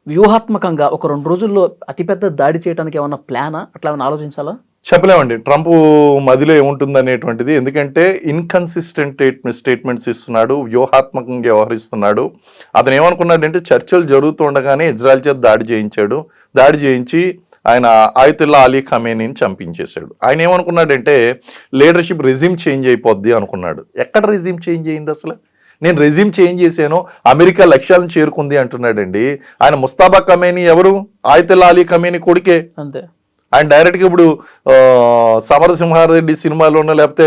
B: వ్యూహాత్మకంగా ఒక 2 రోజుల్లో అతిపెద్ద దాడి చేయడానికి ఏమన్నా ప్లానా, అట్లా ఏమైనా ఆలోచించాలా?
C: చెప్పలేమండి ట్రంప్ మదిలో ఏముంటుంది అనేటువంటిది. ఎందుకంటే ఇన్కన్సిస్టెంట్ స్టేట్మెంట్స్ ఇస్తున్నాడు, వ్యూహాత్మకంగా వ్యవహరిస్తున్నాడు. అతను ఏమనుకున్నాడంటే చర్చలు జరుగుతుండగానే ఇజ్రాయెల్ చేత దాడి చేయించి ఆయన ఆయతుల్లా అలీ ఖమేనీని చంపించేశాడు. ఆయన ఏమనుకున్నాడంటే లీడర్షిప్ రెజ్యూమ్ చేంజ్ అయిపోద్ది అనుకున్నాడు. ఎక్కడ రెజ్యూమ్ చేంజ్ అయింది అసలు? నేను రెజ్యూమ్ చేంజ్ చేశాను, అమెరికా లక్ష్యాలను చేరుకుంది అంటున్నాడండి. ఆయన ముస్తాబా ఖమేనీ ఎవరు? ఆయతుల్లా అలీ ఖమేనీ కొడుకే.
B: అంతే.
C: ఆయన డైరెక్ట్గా ఇప్పుడు సమరసింహారెడ్డి సినిమాలోనో లేకపోతే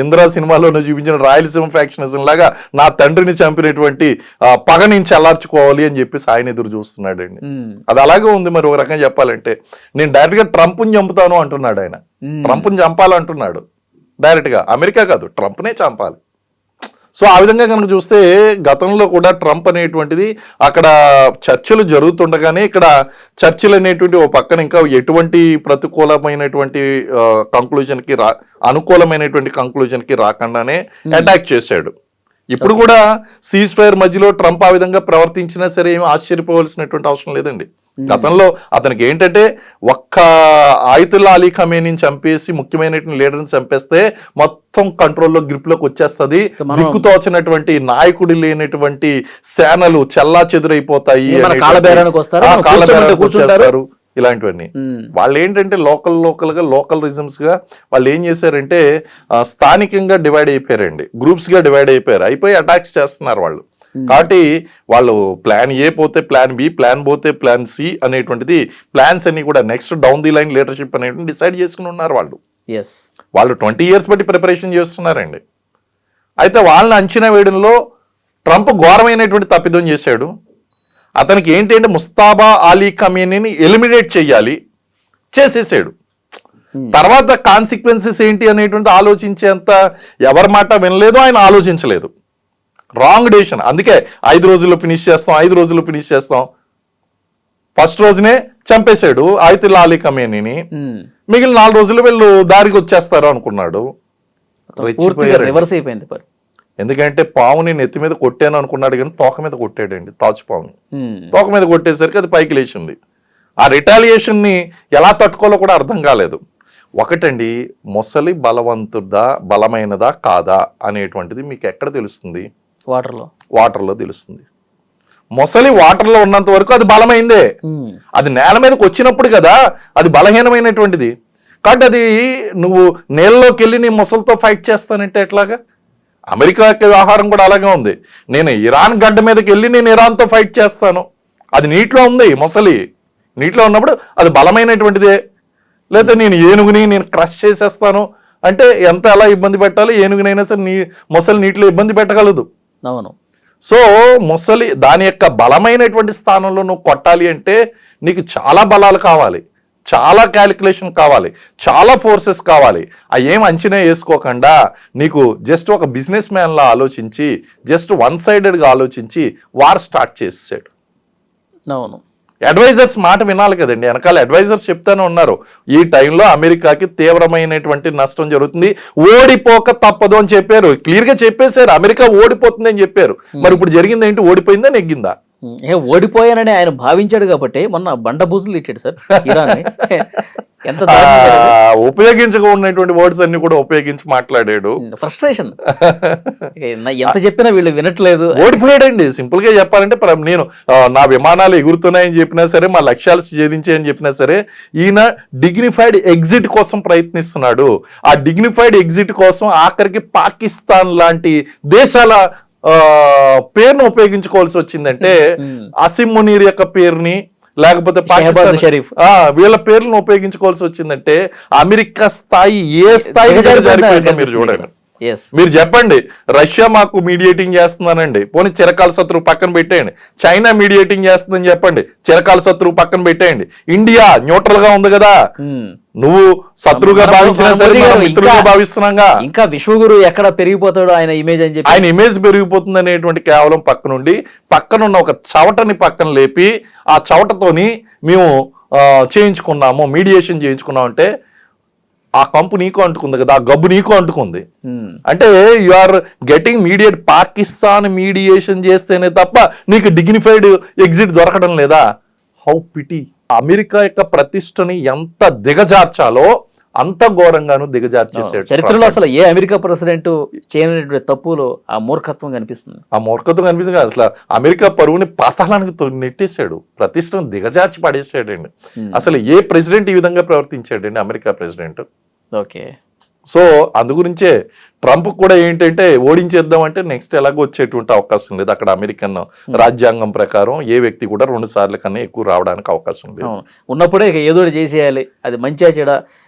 C: ఇంద్రా సినిమాలోనో చూపించిన రాయలసీమ ఫ్యాక్షనిజం లాగా నా తండ్రిని చంపినటువంటి పగ నేను చల్లార్చుకోవాలి అని చెప్పేసి ఆయన ఎదురు చూస్తున్నాడండి. అది అలాగే ఉంది. మరి ఒక రకంగా చెప్పాలంటే నేను డైరెక్ట్గా ట్రంప్ని చంపుతాను అంటున్నాడు. ఆయన ట్రంప్ని చంపాలంటున్నాడు డైరెక్ట్గా, అమెరికా కాదు ట్రంప్నే చంపాలి. సో ఆ విధంగా కనుక చూస్తే గతంలో కూడా ట్రంప్ అనేటువంటిది అక్కడ చర్చలు జరుగుతుండగానే ఇక్కడ చర్చలు అనేటువంటి ఓ పక్కన ఇంకా ఎటువంటి ప్రతికూలమైనటువంటి కంక్లూజన్కి అనుకూలమైనటువంటి కంక్లూజన్కి రాకుండానే అటాక్ చేశాడు. ఇప్పుడు కూడా సీజ్ ఫైర్ మధ్యలో ట్రంప్ ఆ విధంగా ప్రవర్తించినా సరే ఏమి ఆశ్చర్యపోవాల్సినటువంటి అవసరం లేదండి. గతంలో అతనికి ఏంటంటే ఒక్క ఆయతుల్లా అలీ ఖమేనీని చంపేసి ముఖ్యమైనటువంటి లీడర్ని చంపేస్తే మొత్తం కంట్రోల్లో గ్రిప్లోకి వచ్చేస్తుంది, దిక్కుతోచినటువంటి నాయకుడు లేనటువంటి సేనలు చెల్లా చెదురైపోతాయి, ఇలాంటివన్నీ. వాళ్ళు ఏంటంటే లోకల్ రిజమ్స్ గా వాళ్ళు ఏం చేశారంటే స్థానికంగా డివైడ్ అయిపోయారండి, గ్రూప్స్ గా డివైడ్ అయిపోయి అటాక్స్ చేస్తున్నారు వాళ్ళు. కాబట్టి వాళ్ళు ప్లాన్ ఏ పోతే ప్లాన్ బి, ప్లాన్ పోతే ప్లాన్ సి అనేటువంటిది ప్లాన్స్ అన్ని కూడా next down the line leadership అనేటువంటి డిసైడ్ చేసుకుని ఉన్నారు వాళ్ళు. వాళ్ళు 20 years బట్టి ప్రిపరేషన్ చేస్తున్నారండి. అయితే వాళ్ళని అంచనా వేయడంలో ట్రంప్ ఘోరమైనటువంటి తప్పిదం చేశాడు. అతనికి ఏంటంటే ముస్తాబా అలీ ఖమేనీని ఎలిమినేట్ చేయాలి, చేసేసాడు. తర్వాత కాన్సిక్వెన్సెస్ ఏంటి అనేటువంటి ఆలోచించేంత ఎవరి మాట వినలేదు, ఆయన ఆలోచించలేదు. Wrong decision. అందుకే 5 రోజుల్లో ఫినిష్ చేస్తాం ఫస్ట్ రోజునే చంపేశాడు ఆయతుల్లా అలీ ఖమేనీని. మిగిలిన 4 రోజులు వీళ్ళు దారికి వచ్చేస్తారు అనుకున్నాడు. ఎందుకంటే పావుని నెత్తి మీద కొట్టాను అనుకున్నాడు కానీ తోక మీద కొట్టాడండి, తాచు పావుని తోక మీద కొట్టేసరికి అది పైకి లేచింది. ఆ రిటాలియేషన్ ని ఎలా తట్టుకోవాలో కూడా అర్థం కాలేదు. ఒకటండి, మొసలి బలమైనదా కాదా అనేటువంటిది మీకు ఎక్కడ తెలుస్తుంది? వాటర్లో తెలుస్తుంది. మొసలి వాటర్లో ఉన్నంత వరకు అది బలమైందే. అది నేల మీదకి వచ్చినప్పుడు కదా అది బలహీనమైనటువంటిది. కాబట్టి అది నువ్వు నీళ్ళలోకి వెళ్ళి నీ మొసలితో ఫైట్ చేస్తానంటే ఎట్లాగా? అమెరికా వ్యవహారం కూడా అలాగే ఉంది. నేను ఇరాన్ గడ్డ మీదకి వెళ్ళి నేను ఇరాన్తో ఫైట్ చేస్తాను, అది నీటిలో ఉంది. మొసలి నీటిలో ఉన్నప్పుడు అది బలమైనటువంటిదే. లేదా నేను ఏనుగుని నేను క్రష్ చేసేస్తాను అంటే ఎలా ఇబ్బంది పెట్టాలో ఏనుగునైనా సరే మొసలి నీటిలో ఇబ్బంది పెట్టగలదు.
B: అవును.
C: సో మొసలి దాని యొక్క బలమైనటువంటి స్థానంలో నువ్వు కొట్టాలి అంటే నీకు చాలా బలాలు కావాలి, చాలా క్యాలిక్యులేషన్ కావాలి, చాలా ఫోర్సెస్ కావాలి. అవి ఏం అంచనా వేసుకోకుండా నీకు జస్ట్ ఒక బిజినెస్ మ్యాన్లా ఆలోచించి జస్ట్ వన్ సైడెడ్గా ఆలోచించి వార్ స్టార్ట్ చేసాడు.
B: అవును.
C: అడ్వైజర్స్ మాట వినాలి కదండి. వెనకాల అడ్వైజర్స్ చెప్తానే ఉన్నారు, ఈ టైంలో అమెరికాకి తీవ్రమైనటువంటి నష్టం జరుగుతుంది, ఓడిపోక తప్పదు అని చెప్పారు. క్లియర్గా చెప్పేశారు, అమెరికా ఓడిపోతుంది అని చెప్పారు. మరి ఇప్పుడు జరిగింది ఏంటి? ఓడిపోయిందా నెగ్గిందా?
B: ఓడిపోయానని ఆయన భావించాడు కాబట్టి మొన్న బండబూతులు ఇచ్చాడు సార్ ఇరాన్ని. ఎంత
C: ఉపయోగించకున్నటువంటి వర్డ్స్ అన్ని కూడా ఉపయోగించి మాట్లాడాడు.
B: ఫ్రస్ట్రేషన్. ఎంత చెప్పినా వీళ్ళు వినట్లేదు.
C: ఓడిపోయాడండి. సింపుల్ గా చెప్పాలంటే నేను నా విమానాలు ఎగురుతున్నాయని చెప్పినా సరే, మా లక్ష్యాలు ఛేదించాయని చెప్పినా సరే, ఈయన డిగ్నిఫైడ్ ఎగ్జిట్ కోసం ప్రయత్నిస్తున్నాడు. ఆ డిగ్నిఫైడ్ ఎగ్జిట్ కోసం ఆఖరికి పాకిస్తాన్ లాంటి దేశాల పేరును ఉపయోగించుకోవాల్సి వచ్చిందంటే అసిం మునీర్ యొక్క పేరుని, లేకపోతే పాకిస్తాన్
B: షరీఫ్
C: వీళ్ళ పేర్లను ఉపయోగించుకోవాల్సి వచ్చిందంటే అమెరికా స్థాయి ఏ స్థాయికి జారిపోయిందో మీరు చూడండి. మీరు చెప్పండి, రష్యా మాకు మీడియేటింగ్ చేస్తుందనండి, పోనీ చిరకాల శత్రువు పక్కన పెట్టేయండి. చైనా మీడియేటింగ్ చేస్తుందని చెప్పండి, చిరకాల శత్రువు పక్కన పెట్టేయండి. ఇండియా న్యూట్రల్ గా ఉంది కదా, నువ్వు శత్రువుగా భావించినా సరే మిత్రులుగా భావిస్తున్నాగా.
B: ఇంకా విశ్వగురు ఎక్కడ పెరిగిపోతాడో ఆయన ఇమేజ్ అని చెప్పి,
C: ఆయన ఇమేజ్ పెరిగిపోతుంది అనేటువంటి కేవలం పక్కనున్న ఒక చవటని పక్కన లేపి ఆ చవటతోని మేము చేయించుకున్నాము, మీడియేషన్ చేయించుకున్నాం అంటే ఆ కంపు నీకు అంటుకుంది కదా, ఆ గబ్బు నీకు అంటుకుంది. అంటే you are getting mediate, Pakistan mediation చేస్తేనే తప్ప నీకు డిగ్నిఫైడ్ ఎగ్జిట్ దొరకడం లేదా? How PT. అమెరికా యొక్క ప్రతిష్టని ఎంత దిగజార్చాలో అంత ఘోరంగాను దిగజార్చేసాడు.
B: చరిత్రలో అసలు ఏ అమెరికా ప్రెసిడెంట్ చేయనటువంటి తప్పులో ఆ మూర్ఖత్వం కనిపిస్తుంది.
C: అసలు అమెరికా పరువుని పాతాళానికి నెట్టేశాడు, ప్రతిష్టను దిగజార్చి పడేసాడండి. అసలు ఏ ప్రెసిడెంట్ ఈ విధంగా ప్రవర్తించాడండి అమెరికా ప్రెసిడెంట్?
B: ఓకే.
C: సో అందు గురించే ట్రంప్ కూడా ఏంటంటే ఓడించేద్దాం అంటే నెక్స్ట్ ఎలాగో వచ్చేటువంటి అవకాశం లేదు. అక్కడ అమెరికన్ రాజ్యాంగం ప్రకారం ఏ వ్యక్తి కూడా 2 సార్లు కన్నా ఎక్కువ రావడానికి అవకాశం లేదు.
B: ఉన్నప్పుడే ఏదో చేసేయాలి, అది మంచిగా చెడా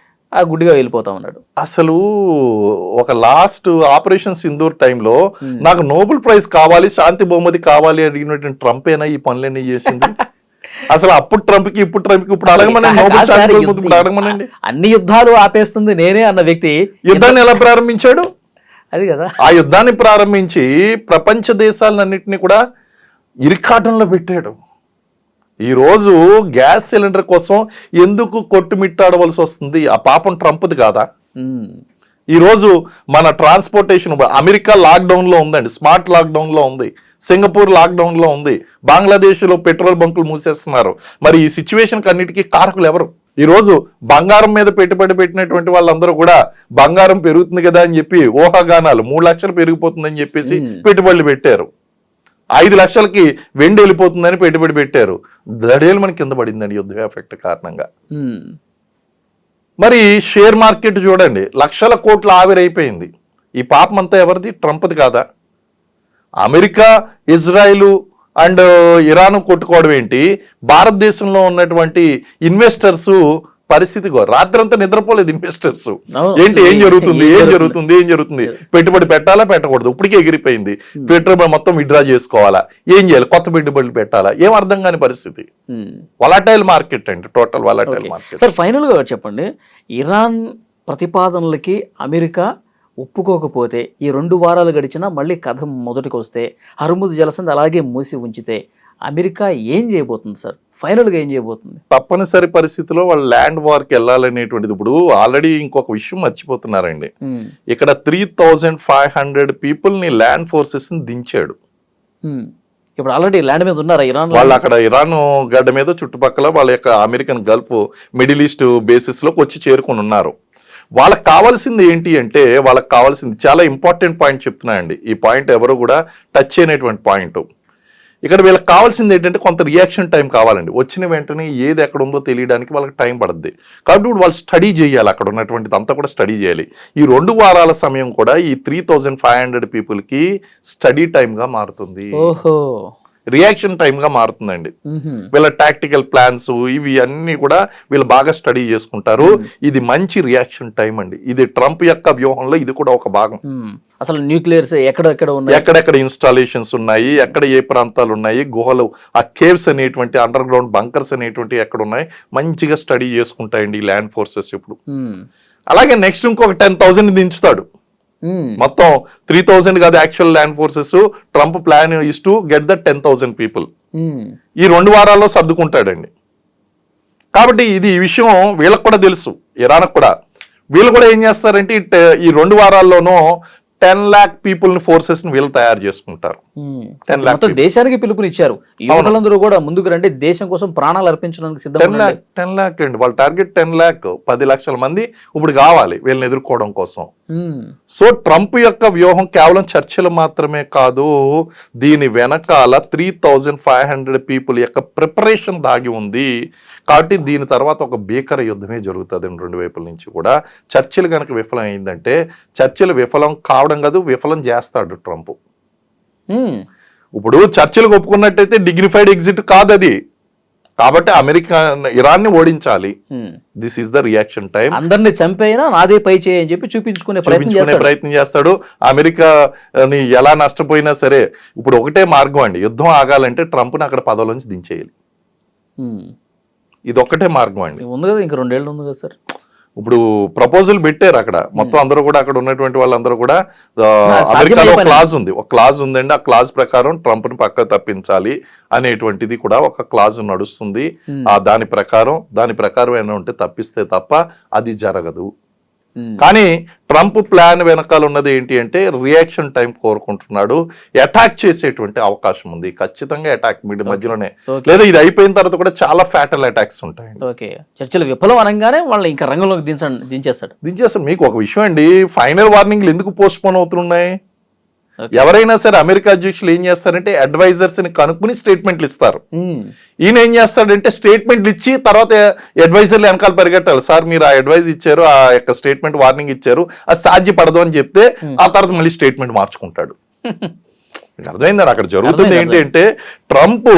B: ఆ గుడ్డిగా వెళ్ళిపోతా ఉన్నాడు.
C: అసలు ఒక లాస్ట్ ఆపరేషన్ సింధూర్ టైంలో నాకు నోబెల్ ప్రైజ్ కావాలి, శాంతి బహుమతి కావాలి అడిగినటువంటి ట్రంప్ ఏనా ఈ పనులన్నీ చేసింది? అసలు అప్పుడు ట్రంప్కి ఇప్పుడు అడగమనండి, నోబెల్ శాంతి బహుమతి ఇప్పుడు అడగమనండి.
B: అన్ని యుద్ధాలు ఆపేస్తుంది నేనే అన్న వ్యక్తి
C: యుద్ధాన్ని ఎలా ప్రారంభించాడు?
B: అది కదా,
C: ఆ యుద్ధాన్ని ప్రారంభించి ప్రపంచ దేశాలన్నింటినీ కూడా ఇరికాటంలో పెట్టాడు. ఈరోజు గ్యాస్ సిలిండర్ కోసం ఎందుకు కొట్టుమిట్టాడవలసి వస్తుంది? ఆ పాపం ట్రంప్ది కాదా? ఈరోజు మన ట్రాన్స్పోర్టేషన్ అమెరికా లాక్డౌన్లో ఉందండి, స్మార్ట్ లాక్డౌన్లో ఉంది, సింగపూర్ లాక్డౌన్లో ఉంది, బంగ్లాదేశ్లో పెట్రోల్ బంకులు మూసేస్తున్నారు. మరి ఈ సిచ్యువేషన్కి అన్నిటికీ కారకులు ఎవరు? ఈరోజు బంగారం మీద పెట్టుబడి పెట్టినటువంటి వాళ్ళందరూ కూడా బంగారం పెరుగుతుంది కదా అని చెప్పి ఊహాగానాలు 3 లక్షలు పెరిగిపోతుందని చెప్పేసి పెట్టుబడులు పెట్టారు. 5 లక్షలకి వెండి వెళ్ళిపోతుందని పెట్టుబడి పెట్టారు. దడేలు మనకి కింద పడిందండి యుద్ధ ఎఫెక్ట్ కారణంగా. మరి షేర్ మార్కెట్ చూడండి, లక్షల కోట్ల ఆవిరైపోయింది. ఈ పాపం అంతా ఎవరిది? ట్రంప్ది కాదా? అమెరికా, ఇజ్రాయిల్ అండ్ ఇరాన్ కొట్టుకోవడం ఏంటి? భారతదేశంలో ఉన్నటువంటి ఇన్వెస్టర్స్ పరిస్థితి రాత్రంతా నిద్రపోలేదు ఇన్వెస్టర్స్. ఏంటి, ఏం జరుగుతుంది, పెట్టుబడి పెట్టాలా పెట్టకూడదు, ఇప్పటికే ఎగిరిపోయింది. పెట్టుబడి మొత్తం విత్డ్రా చేసుకోవాలా, ఏం చేయాలి, కొత్త పెట్టుబడులు పెట్టాలా, ఏం అర్థం కాని పరిస్థితి. వలాటైల్ మార్కెట్ అండి, టోటల్ వలాటైల్ మార్కెట్.
B: సార్ ఫైనల్ గా చెప్పండి, ఇరాన్ ప్రతిపాదనలకి అమెరికా ఒప్పుకోకపోతే ఈ 2 వారాలు గడిచినా మళ్ళీ కథ మొదటికి వస్తే, హర్ముజ్ జలసంధి అలాగే మూసి ఉంచితే అమెరికా ఏం చేయబోతుంది సార్? ఫైనల్గా ఏం చేయబోతుంది?
C: తప్పనిసరి పరిస్థితిలో వాళ్ళు ల్యాండ్ వార్కి వెళ్ళాలనేటువంటిది. ఇప్పుడు ఆల్రెడీ ఇంకొక విషయం మర్చిపోతున్నారండి, ఇక్కడ 3500 పీపుల్ని ల్యాండ్ ఫోర్సెస్ ని దించాడు.
B: ఇప్పుడు ఆల్రెడీ ల్యాండ్ మీద ఉన్నారా ఇరాన్
C: వాళ్ళు? అక్కడ ఇరాన్ గడ్డ మీద చుట్టుపక్కల వాళ్ళ యొక్క American Gulf, middle east basis లోకి వచ్చి చేరుకుని ఉన్నారు. వాళ్ళకి కావాల్సింది ఏంటి అంటే, వాళ్ళకి కావాల్సింది చాలా ఇంపార్టెంట్ పాయింట్ చెప్తున్నా అండి. ఈ పాయింట్ ఎవరు కూడా టచ్ చేయనటువంటి పాయింట్. ఇక్కడ వీళ్ళకి కావాల్సింది ఏంటంటే కొంత రియాక్షన్ టైం కావాలండి. వచ్చిన వెంటనే ఏది ఎక్కడ ఉందో తెలియడానికి వాళ్ళకి టైం పడుద్ది. కాబట్టి ఇప్పుడు వాళ్ళు స్టడీ చేయాలి, అక్కడ ఉన్నటువంటిది అంతా కూడా స్టడీ చేయాలి. ఈ 2 వారాల సమయం కూడా ఈ 3500 పీపుల్కి స్టడీ టైంగా మారుతుంది,
B: ఓహో,
C: రియాక్షన్ టైంగా మారుతుందండి. వీళ్ళ టాక్టికల్ ప్లాన్స్ ఇవి అన్ని కూడా వీళ్ళు బాగా స్టడీ చేసుకుంటారు. ఇది మంచి రియాక్షన్ టైం అండి. ఇది ట్రంప్ యొక్క వ్యూహంలో ఇది కూడా ఒక భాగం.
B: అసలు న్యూక్లియర్స్ ఎక్కడెక్కడ ఉన్నాయి,
C: ఎక్కడెక్కడ ఇన్స్టాలేషన్స్ ఉన్నాయి, ఎక్కడ ఏ ప్రాంతాలు ఉన్నాయి, గుహలు, ఆ కేవ్స్ అనేటువంటి అండర్ గ్రౌండ్ బంకర్స్ అనేటువంటి ఎక్కడ ఉన్నాయి, మంచిగా స్టడీ చేసుకుంటాయండి ఈ ల్యాండ్ ఫోర్సెస్ ఇప్పుడు. అలాగే నెక్స్ట్ ఇంకొక 10,000 దించుతాడు. మొత్తం 3,000 కాదు actual land forces. Trump plan is to get the 10,000 people. ఈ 2 వారాల్లో సర్దుకుంటాడండి. కాబట్టి ఇది ఈ విషయం వీళ్ళకి కూడా తెలుసు, ఇరాన్ కూడా. వీళ్ళు కూడా ఏం చేస్తారంటే ఈ 2 వారాల్లోనూ 10 lakh పీపుల్ని ఫోర్సెస్ని వీళ్ళు తయారు చేసుకుంటారు. 10 lakh
B: దేశానికి పిలుపునిచ్చారు. యువకులందరూ కూడా ముందుకు రండి, దేశం కోసం ప్రాణాలు అర్పించడానికి సిద్ధంగా
C: 10 lakh అండి. వాళ్ళ టార్గెట్ 10 lakh, 10 లక్షల మంది ఇప్పుడు కావాలి వీళ్ళని ఎదుర్కోవడం కోసం. సో ట్రంప్ యొక్క వ్యూహం కేవలం చర్చలు మాత్రమే కాదు, దీని వెనకాల 3,500 పీపుల్ యొక్క ప్రిపరేషన్ దాగి ఉంది. కాబట్టి దీని తర్వాత ఒక భీకర యుద్ధమే జరుగుతుంది 2 వైపుల నుంచి కూడా. చర్చలు కనుక విఫలం అయిందంటే, చర్చలు విఫలం కావడం కాదు, విఫలం చేస్తాడు ట్రంప్. ఇప్పుడు చర్చలు ఒప్పుకున్నట్టయితే డిగ్నిఫైడ్ ఎగ్జిట్ కాదు అది. కాబట్టి అమెరికా ఇరాన్ని ఓడించాలి. This is the reaction time.
B: అందరిని చంపైనా నాదే పై చేయి అని చెప్పి చూపించుకునే
C: ప్రయత్నం చేస్తాడు. అమెరికాని ఎలా నష్టపోయినా సరే ఇప్పుడు ఒకటే మార్గం అండి, యుద్ధం ఆగాలంటే ట్రంప్ని అక్కడ పదవుల నుంచి దించేయాలి. ఇది ఒక్కటే మార్గం అండి.
B: ఉంది కదా, ఇంకా 2 ఏళ్ళు ఉంది కదా సార్.
C: ఇప్పుడు ప్రపోజల్ పెట్టారు అక్కడ మొత్తం అందరూ కూడా, అక్కడ ఉన్నటువంటి వాళ్ళందరూ కూడా. అమెరికాలో ఒక క్లాజ్ ఉందండి. ఆ క్లాజ్ ప్రకారం ట్రంప్ ని పక్క తప్పించాలి అనేటువంటిది కూడా ఒక క్లాజ్ నడుస్తుంది. దాని ప్రకారం ఏమైనా ఉంటే తప్పిస్తే తప్ప అది జరగదు. కానీ ట్రంప్ ప్లాన్ వెనకాల ఉన్నది ఏంటి అంటే రియాక్షన్ టైం కోరుకుంటున్నాడు. అటాక్ చేసేటువంటి అవకాశం ఉంది ఖచ్చితంగా, అటాక్ మధ్యలోనే, లేదా ఇది అయిపోయిన తర్వాత కూడా చాలా ఫ్యాటల్ అటాక్స్ ఉంటాయి.
B: ఓకే, చర్చలు విఫలం అనగానే వాళ్ళు ఇంకా రంగంలోకి దించేస్తాడు.
C: మీకు ఒక విషయం అండి, ఫైనల్ వార్నింగ్లు ఎందుకు పోస్ట్ పోన్ అవుతున్నాయి? ఎవరైనా సరే అమెరికా అధ్యక్షులు ఏం చేస్తారంటే అడ్వైజర్స్ ని కనుక్కుని స్టేట్మెంట్లు ఇస్తారు. ఈయన ఏం చేస్తాడంటే స్టేట్మెంట్లు ఇచ్చి తర్వాత అడ్వైజర్లు వెనకాల పరిగెట్టాలి. సార్ మీరు ఆ అడ్వైజ్ ఇచ్చారు, ఆ యొక్క స్టేట్మెంట్ వార్నింగ్ ఇచ్చారు, అది సాధ్యపడదు అని చెప్తే ఆ తర్వాత మళ్ళీ స్టేట్మెంట్ మార్చుకుంటాడు. అర్థమైందా? అక్కడ జరుగుతుంది ఏంటి అంటే ట్రంప్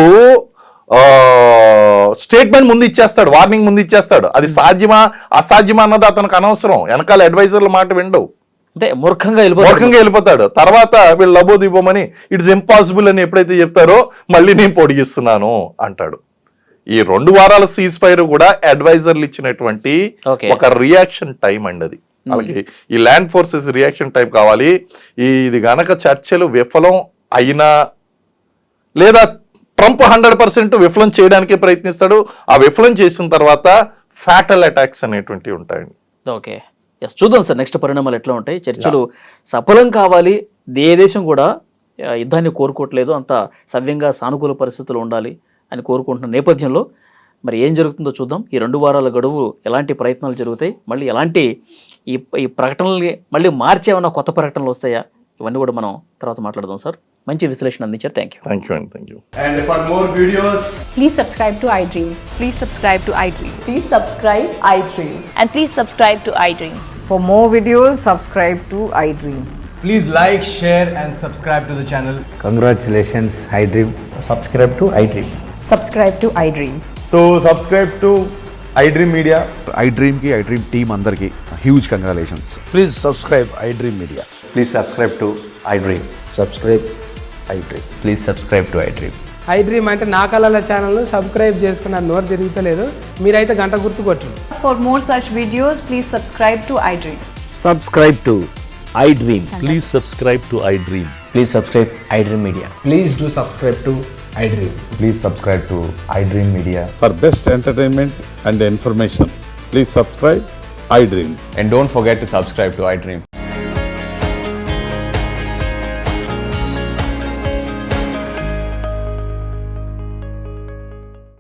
C: స్టేట్మెంట్ ముందు ఇచ్చేస్తాడు, వార్నింగ్ ముందు ఇచ్చేస్తాడు. అది సాధ్యమా అసాధ్యమా అన్నది అతనికి అనవసరం, వెనకాల అడ్వైజర్ల మాట విండవు.
B: అంటే మూర్ఖంగా
C: వెళ్ళిపోతాడు. తర్వాత వీళ్ళు లబోదిబోమని ఇట్స్ ఇంపాసిబుల్ అని ఎప్పుడైతే చెప్తారో మళ్ళీ నేను పొడిగిస్తున్నాను అంటాడు. ఈ 2 వారాల సీజ్ ఫైర్ కూడా అడ్వైజర్లు ఇచ్చినటువంటి ఒక రియాక్షన్ టైం అండి అది. అలాగే ఈ ల్యాండ్ ఫోర్సెస్ రియాక్షన్ టైం కావాలి. ఇది గనక చర్చలు విఫలం అయినా, లేదా ట్రంప్ 100% విఫలం చేయడానికే ప్రయత్నిస్తాడు. ఆ విఫలం చేసిన తర్వాత ఫ్యాటల్ అటాక్స్ అనేటువంటివి ఉంటాయండి.
B: ఓకే, చూద్దాం సార్ నెక్స్ట్ పరిణామాలు ఎట్లా ఉంటాయి. చర్చలు సఫలం కావాలి, ఏ దేశం కూడా యుద్ధాన్ని కోరుకోవట్లేదు, అంత సవ్యంగా సానుకూల పరిస్థితులు ఉండాలి అని కోరుకుంటున్న నేపథ్యంలో మరి ఏం జరుగుతుందో చూద్దాం. ఈ 2 వారాల గడువు ఎలాంటి ప్రయత్నాలు జరుగుతాయి, మళ్ళీ ఎలాంటి ఈ ప్రకటనలు మళ్ళీ మార్చి ఏమైనా కొత్త ప్రకటనలు వస్తాయా, ఇవన్నీ కూడా మనం తర్వాత మాట్లాడదాం సార్. మంచి విశ్లేషణ అందించారు. Thank you.
D: And for more videos,
E: please subscribe to iDream.
F: Please subscribe to iDream.
E: Please subscribe iDream.
F: And please subscribe to iDream.
G: For more videos, subscribe to iDream.
D: please like, share and subscribe to the channel.
H: Congratulations, iDream.
D: Subscribe to iDream.
E: Subscribe to iDream.
D: So subscribe to iDream Media.
I: iDream team andarki huge congratulations.
H: Please subscribe iDream Media.
D: Please subscribe to iDream.
H: Subscribe iDream.
D: Please subscribe to iDream.
J: iDream అంటే నా కళల ఛానల్ను subscribe చేసుకున్న నోరు తిరుగుతలేదు, మీరైతే గంట గుర్తు కొట్టండి.
F: For more such videos, please subscribe to iDream.
H: Subscribe to iDream.
K: Please subscribe to iDream.
D: Please subscribe iDream Media. Please do subscribe to iDream.
H: Please subscribe to iDream Media.
K: For best entertainment and information, please subscribe iDream.
D: And don't forget to subscribe to iDream.